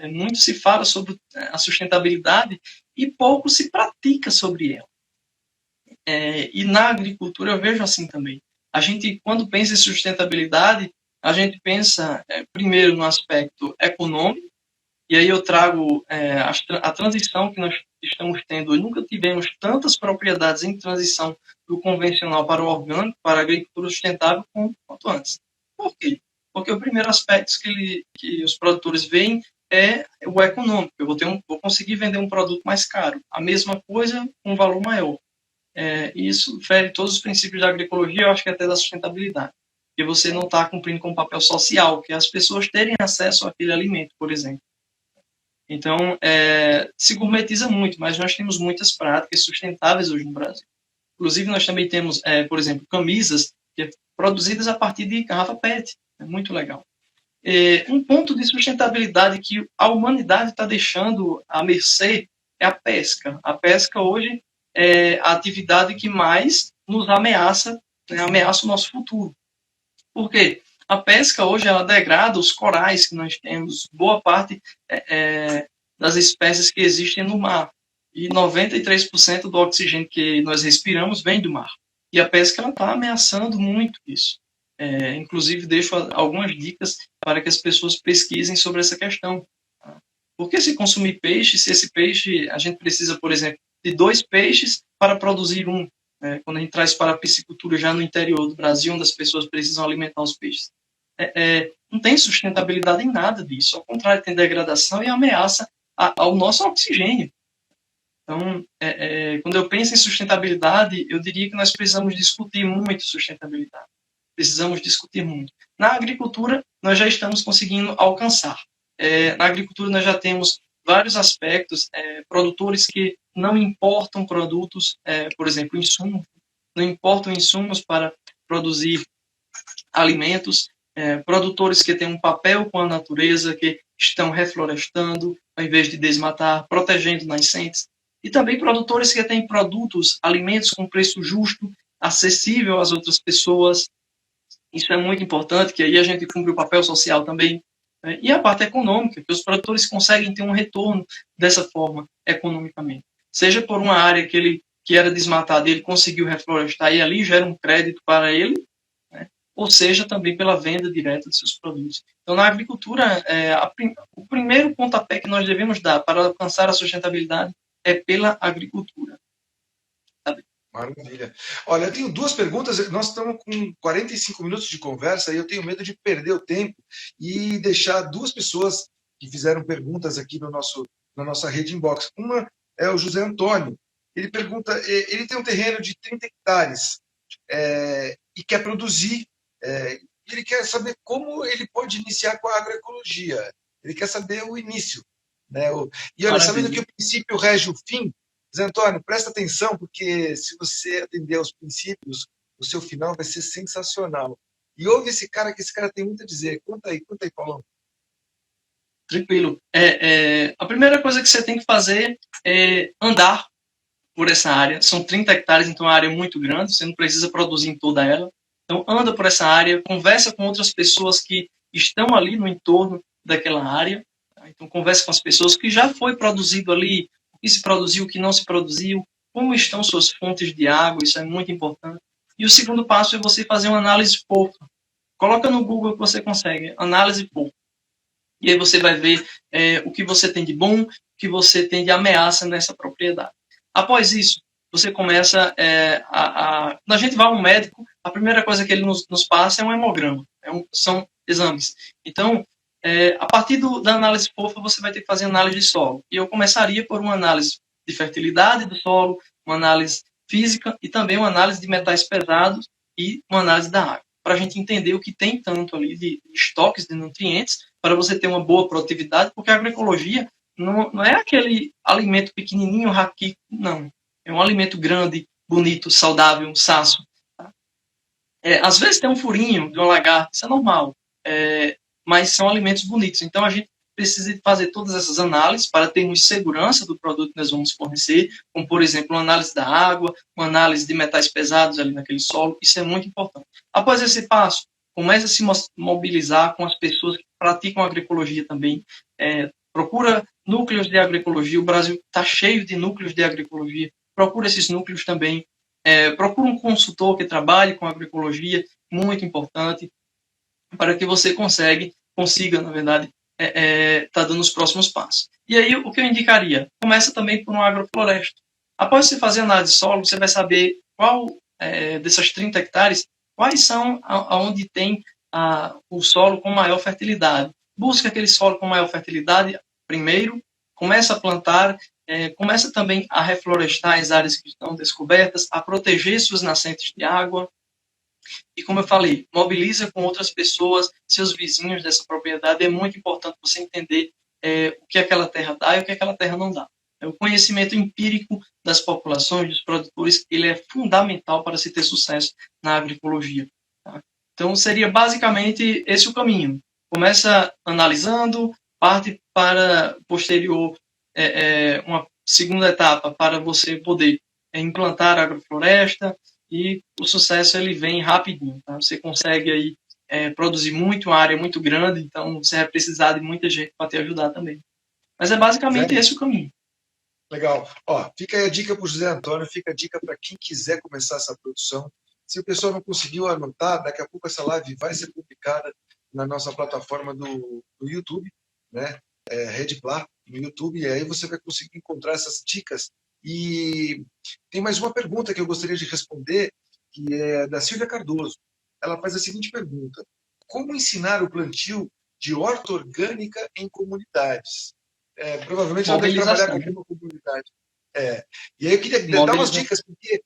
Speaker 2: Muito se fala sobre a sustentabilidade e pouco se pratica sobre ela. E na agricultura eu vejo assim também. A gente, quando pensa em sustentabilidade, a gente pensa primeiro no aspecto econômico, e aí eu trago a transição que nós estamos tendo. Nunca tivemos tantas propriedades em transição do convencional para o orgânico, para a agricultura sustentável, quanto antes. Por quê? Porque o primeiro aspecto que os produtores veem é o econômico. Eu vou conseguir vender um produto mais caro. A mesma coisa com um valor maior. Isso fere todos os princípios da agroecologia, eu acho que até da sustentabilidade. Porque você não está cumprindo com o papel social, que é as pessoas terem acesso àquele alimento, por exemplo. Então, se gourmetiza muito, mas nós temos muitas práticas sustentáveis hoje no Brasil. Inclusive, nós também temos, por exemplo, camisas produzidas a partir de garrafa PET. É muito legal. Um ponto de sustentabilidade que a humanidade está deixando à mercê é a pesca. A pesca hoje é a atividade que mais nos ameaça, né, ameaça o nosso futuro. Por quê? A pesca hoje ela degrada os corais que nós temos, boa parte das espécies que existem no mar. E 93% do oxigênio que nós respiramos vem do mar. E a pesca está ameaçando muito isso. Inclusive, deixo algumas dicas para que as pessoas pesquisem sobre essa questão. Porque se consumir peixe, se esse peixe, a gente precisa, por exemplo, de 2 peixes para produzir um. Quando a gente traz para a piscicultura já no interior do Brasil, onde as pessoas precisam alimentar os peixes. Não tem sustentabilidade em nada disso. Ao contrário, tem degradação e ameaça ao nosso oxigênio. Então, quando eu penso em sustentabilidade, eu diria que nós precisamos discutir muito sustentabilidade. Precisamos discutir muito. Na agricultura, nós já estamos conseguindo alcançar. Na agricultura, nós já temos vários aspectos, produtores que não importam produtos, por exemplo, insumos, não importam insumos para produzir alimentos, produtores que têm um papel com a natureza, que estão reflorestando, ao invés de desmatar, protegendo nascentes, e também produtores que têm produtos, alimentos com preço justo, acessível às outras pessoas. Isso é muito importante, que aí a gente cumpre o papel social também. E a parte econômica, que os produtores conseguem ter um retorno dessa forma, economicamente. Seja por uma área que era desmatada, ele conseguiu reflorestar e ali gera um crédito para ele, né? Ou seja, também pela venda direta de seus produtos. Então, na agricultura, o primeiro pontapé que nós devemos dar para alcançar a sustentabilidade é pela agricultura. Sabe?
Speaker 1: Maravilha. Olha, eu tenho 2 perguntas. Nós estamos com 45 minutos de conversa e eu tenho medo de perder o tempo e deixar 2 pessoas que fizeram perguntas aqui na nossa rede inbox. Uma é o José Antônio. Ele pergunta, ele tem um terreno de 30 hectares e quer produzir, ele quer saber como ele pode iniciar com a agroecologia. Ele quer saber o início. Né? E olha, sabendo que o princípio rege o fim, Zé Antônio, presta atenção, porque se você atender aos princípios, o seu final vai ser sensacional. E ouve esse cara, que esse cara tem muito a dizer. Conta aí, Paulão.
Speaker 2: Tranquilo. A primeira coisa que você tem que fazer é andar por essa área. São 30 hectares, então é uma área muito grande, você não precisa produzir em toda ela. Então, anda por essa área, conversa com outras pessoas que estão ali no entorno daquela área. Tá? Então, conversa com as pessoas que já foi produzido ali, o que se produziu, o que não se produziu, como estão suas fontes de água, isso é muito importante. E o segundo passo é você fazer uma análise FOFA. Coloca no Google que você consegue, análise FOFA. E aí você vai ver o que você tem de bom, o que você tem de ameaça nessa propriedade. Após isso, você começa quando a gente vai a um médico, a primeira coisa que ele nos passa é um hemograma, são exames. Então, a partir da análise FOFA, você vai ter que fazer análise de solo. E eu começaria por uma análise de fertilidade do solo, uma análise física e também uma análise de metais pesados e uma análise da água, para a gente entender o que tem tanto ali de estoques de nutrientes, para você ter uma boa produtividade, porque a agroecologia não é aquele alimento pequenininho, raquítico, não. É um alimento grande, bonito, saudável, saço. Tá? Às vezes tem um furinho de uma lagarta, isso é normal, mas são alimentos bonitos. Então, a gente precisa fazer todas essas análises para termos segurança do produto que nós vamos fornecer, como, por exemplo, uma análise da água, uma análise de metais pesados ali naquele solo, isso é muito importante. Após esse passo, comece a se mobilizar com as pessoas que praticam agroecologia também, procura núcleos de agroecologia, o Brasil está cheio de núcleos de agroecologia, procura esses núcleos também, procura um consultor que trabalhe com agroecologia, muito importante, para que você consiga, na verdade, tá dando os próximos passos. E aí, o que eu indicaria? Começa também por uma agrofloresta. Após você fazer análise de solo, você vai saber qual dessas 30 hectares, quais são aonde tem o solo com maior fertilidade. Busca aquele solo com maior fertilidade primeiro, começa a plantar, começa também a reflorestar as áreas que estão descobertas, a proteger suas nascentes de água. E como eu falei, mobiliza com outras pessoas, seus vizinhos dessa propriedade. É muito importante você entender o que aquela terra dá e o que aquela terra não dá. O conhecimento empírico das populações, dos produtores, ele é fundamental para se ter sucesso na agroecologia. Tá? Então, seria basicamente esse o caminho. Começa analisando, parte para posterior, uma segunda etapa para você poder implantar a agrofloresta, e o sucesso ele vem rapidinho. Tá? Você consegue aí produzir muito, uma área muito grande, então você vai precisar de muita gente para te ajudar também. Mas é basicamente esse o caminho.
Speaker 1: Legal. Ó, fica aí a dica para o José Antônio, fica a dica para quem quiser começar essa produção. Se o pessoal não conseguiu anotar, daqui a pouco essa live vai ser publicada na nossa plataforma do YouTube, né? Redpla, no YouTube, e aí você vai conseguir encontrar essas dicas. E tem mais uma pergunta que eu gostaria de responder, que é da Silvia Cardoso. Ela faz a seguinte pergunta: como ensinar o plantio de horta orgânica em comunidades? Provavelmente ela deve trabalhar com alguma comunidade. E aí eu queria dar umas dicas, porque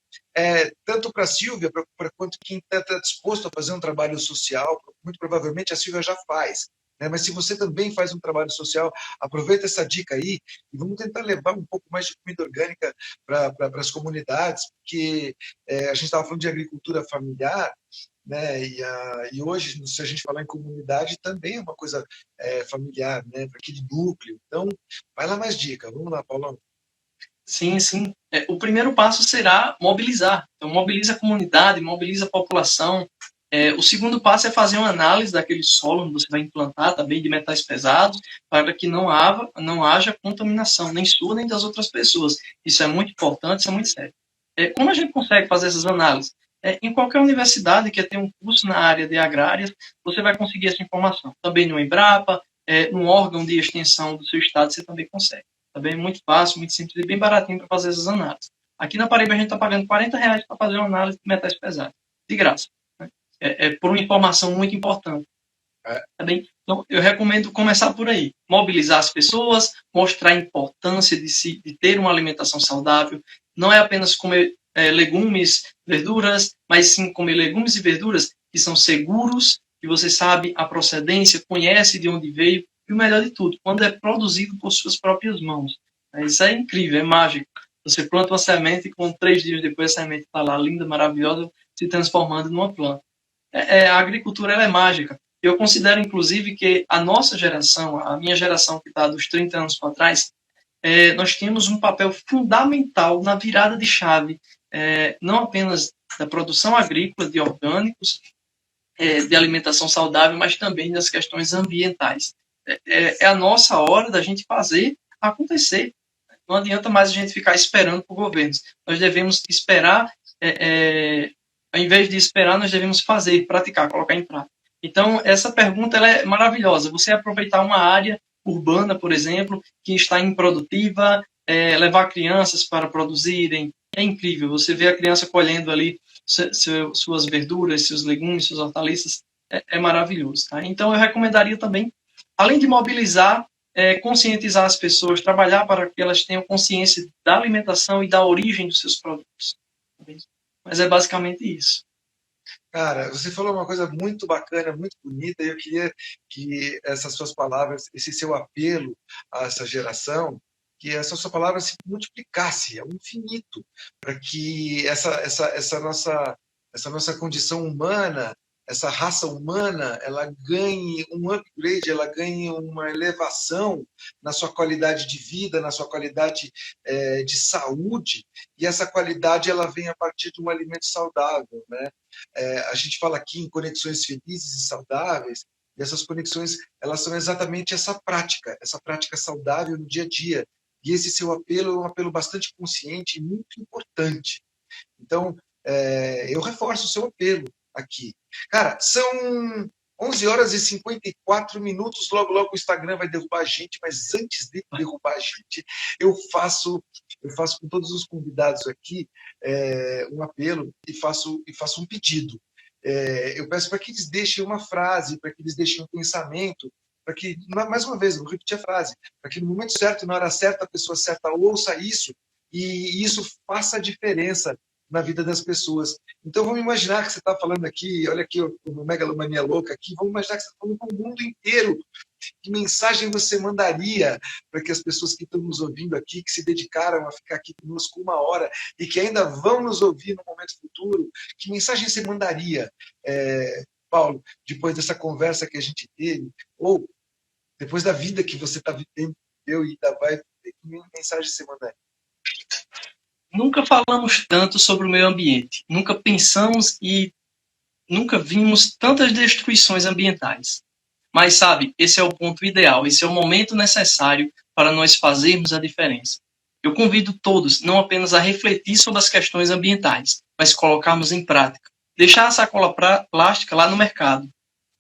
Speaker 1: tanto para a Silvia, quanto quem está disposto a fazer um trabalho social, muito provavelmente a Silvia já faz. Mas se você também faz um trabalho social, aproveita essa dica aí e vamos tentar levar um pouco mais de comida orgânica para as comunidades, porque a gente estava falando de agricultura familiar, né? E hoje, se a gente falar em comunidade, também é uma coisa familiar, né? Para aquele núcleo. Então, vai lá mais dica. Vamos lá, Paulão.
Speaker 2: Sim, sim. O primeiro passo será mobilizar. Então, mobiliza a comunidade, mobiliza a população. O segundo passo é fazer uma análise daquele solo onde você vai implantar também de metais pesados, para que não haja contaminação, nem sua, nem das outras pessoas. Isso é muito importante, isso é muito sério. Como a gente consegue fazer essas análises? Em qualquer universidade que tenha um curso na área de agrárias, você vai conseguir essa informação. Também no Embrapa, num órgão de extensão do seu estado, você também consegue. Também é muito fácil, muito simples e bem baratinho para fazer essas análises. Aqui na Paraíba a gente está pagando R$40 para fazer uma análise de metais pesados, de graça. Né? Por uma informação muito importante. Tá bem? Então, eu recomendo começar por aí. Mobilizar as pessoas, mostrar a importância de ter uma alimentação saudável. Não é apenas comer legumes, verduras, mas sim comer legumes e verduras que são seguros, e você sabe a procedência, conhece de onde veio, e o melhor de tudo, quando é produzido por suas próprias mãos. Isso é incrível, é mágico. Você planta uma semente e com 3 dias depois a semente está lá, linda, maravilhosa, se transformando numa planta. A agricultura ela é mágica. Eu considero, inclusive, que a nossa geração, a minha geração que está dos 30 anos para trás, nós temos um papel fundamental na virada de chave, não apenas da produção agrícola, de orgânicos, de alimentação saudável, mas também das questões ambientais. É a nossa hora da gente fazer acontecer. Não adianta mais a gente ficar esperando por governos. Nós devemos esperar, ao invés de esperar, nós devemos fazer, praticar, colocar em prática. Então, essa pergunta ela é maravilhosa. Você aproveitar uma área urbana, por exemplo, que está improdutiva, levar crianças para produzirem, é incrível. Você vê a criança colhendo ali suas verduras, seus legumes, suas hortaliças, é maravilhoso. Tá? Então, eu recomendaria também, além de mobilizar, conscientizar as pessoas, trabalhar para que elas tenham consciência da alimentação e da origem dos seus produtos. Mas é basicamente isso.
Speaker 1: Cara, você falou uma coisa muito bacana, muito bonita, e eu queria que essas suas palavras, esse seu apelo a essa geração, que essa sua palavra se multiplicasse ao infinito, para que essa nossa condição humana, essa raça humana, ela ganhe um upgrade, ela ganhe uma elevação na sua qualidade de vida, na sua qualidade de saúde, e essa qualidade ela vem a partir de um alimento saudável, né? A gente fala aqui em conexões felizes e saudáveis, e essas conexões elas são exatamente essa prática saudável no dia a dia. E esse seu apelo é um apelo bastante consciente e muito importante. Então, eu reforço o seu apelo aqui. Cara, são 11 horas e 54 minutos, logo o Instagram vai derrubar a gente, mas antes de derrubar a gente, eu faço com todos os convidados aqui um apelo e faço um pedido. Eu peço para que eles deixem uma frase, para que eles deixem um pensamento, para que, mais uma vez, eu vou repetir a frase, para que no momento certo, na hora certa, a pessoa certa ouça isso e isso faça a diferença na vida das pessoas. Então, vamos imaginar que você está falando aqui, olha aqui, uma megalomania louca aqui, vamos imaginar que você está falando para o mundo inteiro. Que mensagem você mandaria para que as pessoas que estão nos ouvindo aqui, que se dedicaram a ficar aqui conosco 1 hora e que ainda vão nos ouvir no momento futuro, que mensagem você mandaria, Paulo, depois dessa conversa que a gente teve, ou depois da vida que você está vivendo, eu e ainda vai viver, que mensagem você mandaria?
Speaker 2: Nunca falamos tanto sobre o meio ambiente, nunca pensamos e nunca vimos tantas destruições ambientais. Mas, sabe, esse é o ponto ideal, esse é o momento necessário para nós fazermos a diferença. Eu convido todos não apenas a refletir sobre as questões ambientais, mas colocarmos em prática. Deixar a sacola plástica lá no mercado.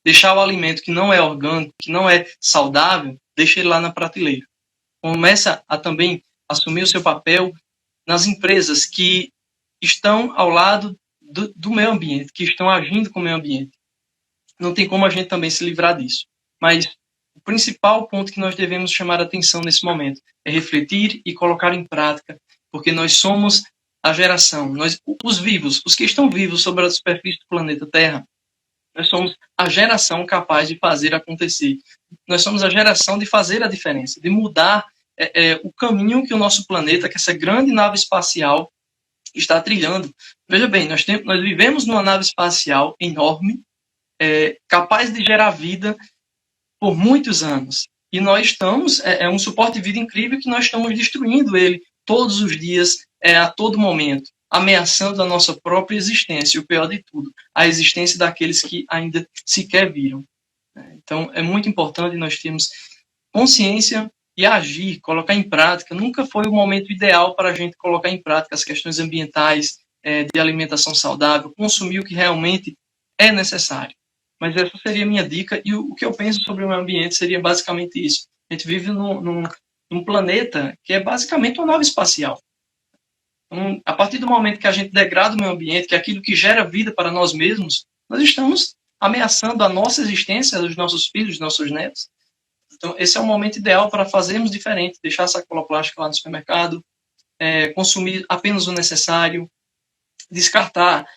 Speaker 2: Deixar o alimento que não é orgânico, que não é saudável, deixa ele lá na prateleira. Começa a também assumir o seu papel nas empresas que estão ao lado do meio ambiente, que estão agindo com o meio ambiente. Não tem como a gente também se livrar disso. Mas o principal ponto que nós devemos chamar a atenção nesse momento é refletir e colocar em prática, porque nós somos a geração, os vivos, os que estão vivos sobre a superfície do planeta Terra, nós somos a geração capaz de fazer acontecer. Nós somos a geração de fazer a diferença, de mudar o caminho que o nosso planeta, que essa grande nave espacial está trilhando. Veja bem, nós vivemos numa nave espacial enorme, capaz de gerar vida por muitos anos. E nós estamos, um suporte de vida incrível que nós estamos destruindo ele todos os dias, a todo momento, ameaçando a nossa própria existência, e o pior de tudo, a existência daqueles que ainda sequer viram. Então, é muito importante nós termos consciência e agir, colocar em prática. Nunca foi o momento ideal para a gente colocar em prática as questões ambientais, de alimentação saudável, consumir o que realmente é necessário. Mas essa seria a minha dica, e o que eu penso sobre o meio ambiente seria basicamente isso. A gente vive num planeta que é basicamente uma nave espacial. Então, a partir do momento que a gente degrada o meio ambiente, que é aquilo que gera vida para nós mesmos, nós estamos ameaçando a nossa existência, dos nossos filhos, dos nossos netos. Então, esse é o momento ideal para fazermos diferente, deixar a sacola plástica lá no supermercado, consumir apenas o necessário, descartar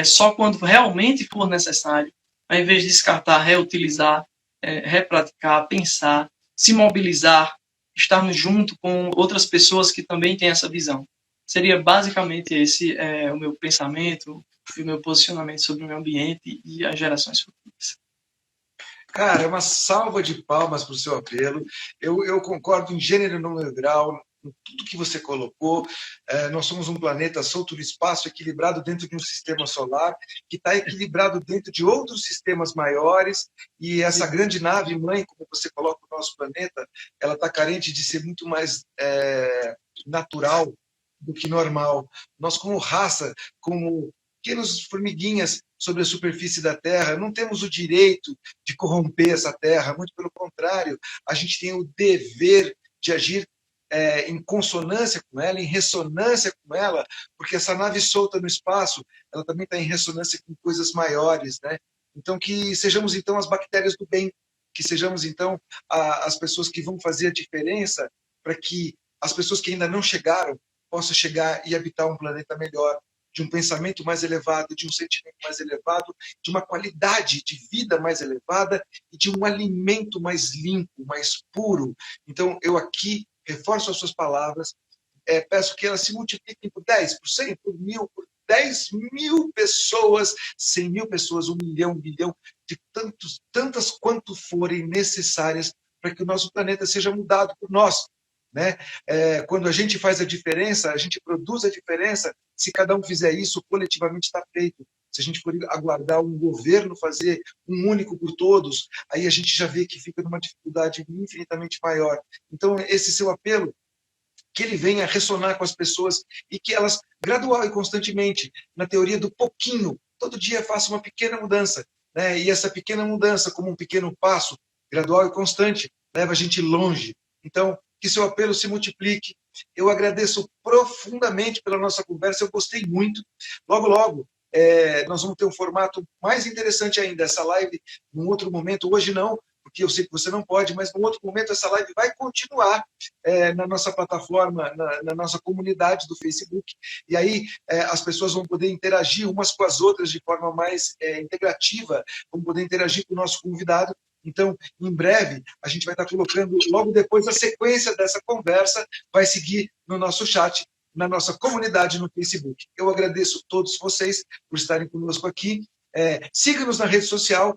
Speaker 2: só quando realmente for necessário. ao invés de descartar, reutilizar, repraticar, pensar, se mobilizar, estarmos junto com outras pessoas que também têm essa visão. Seria basicamente esse o meu pensamento e o meu posicionamento sobre o meio ambiente e as gerações futuras.
Speaker 1: Cara, é uma salva de palmas para o seu apelo. Eu concordo em gênero, número e grau, em tudo que você colocou. Nós somos um planeta solto no espaço, equilibrado dentro de um sistema solar, que está equilibrado dentro de outros sistemas maiores, e essa grande nave mãe, como você coloca o nosso planeta, ela está carente de ser muito mais natural do que normal. Nós, como raça, como pequenas formiguinhas sobre a superfície da Terra, não temos o direito de corromper essa Terra, muito pelo contrário, a gente tem o dever de agir em consonância com ela, em ressonância com ela, porque essa nave solta no espaço, ela também está em ressonância com coisas maiores, né? Então, que sejamos, então, as bactérias do bem, que sejamos, então, as pessoas que vão fazer a diferença para que as pessoas que ainda não chegaram possam chegar e habitar um planeta melhor, de um pensamento mais elevado, de um sentimento mais elevado, de uma qualidade de vida mais elevada e de um alimento mais limpo, mais puro. Então, eu aqui reforço as suas palavras, peço que elas se multipliquem por 10, por 100, por 1000, por 10.000 pessoas, 100.000 pessoas, 1 milhão, 1 bilhão, de tantas quanto forem necessárias para que o nosso planeta seja mudado por nós. Né? Quando a gente faz a diferença, a gente produz a diferença. Se cada um fizer isso, coletivamente está feito. Se a gente for aguardar um governo fazer um único por todos, aí a gente já vê que fica numa dificuldade infinitamente maior. Então, esse seu apelo, que ele venha ressonar com as pessoas e que elas, gradual e constantemente, na teoria do pouquinho, todo dia façam uma pequena mudança. Né? E essa pequena mudança, como um pequeno passo, gradual e constante, leva a gente longe. Então, que seu apelo se multiplique. Eu agradeço profundamente pela nossa conversa, eu gostei muito. Logo, logo, nós vamos ter um formato mais interessante ainda. Essa live, num outro momento, hoje não, porque eu sei que você não pode, mas num outro momento essa live vai continuar na nossa plataforma, na nossa comunidade do Facebook, e aí as pessoas vão poder interagir umas com as outras de forma mais integrativa, vão poder interagir com o nosso convidado. Então, em breve, a gente vai estar colocando, logo depois, a sequência dessa conversa vai seguir no nosso chat, na nossa comunidade no Facebook. Eu agradeço a todos vocês por estarem conosco aqui. Siga-nos na rede social,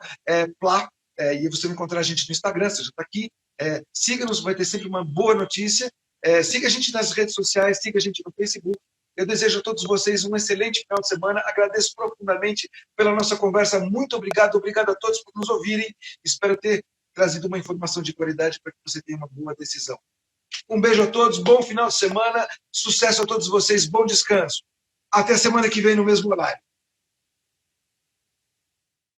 Speaker 1: Plá, e você vai encontrar a gente no Instagram, você já está aqui. Siga-nos, vai ter sempre uma boa notícia. Siga a gente nas redes sociais, siga a gente no Facebook. Eu desejo a todos vocês um excelente final de semana. Agradeço profundamente pela nossa conversa. Muito obrigado. Obrigado a todos por nos ouvirem. Espero ter trazido uma informação de qualidade para que você tenha uma boa decisão. Um beijo a todos. Bom final de semana. Sucesso a todos vocês. Bom descanso. Até a semana que vem no mesmo horário.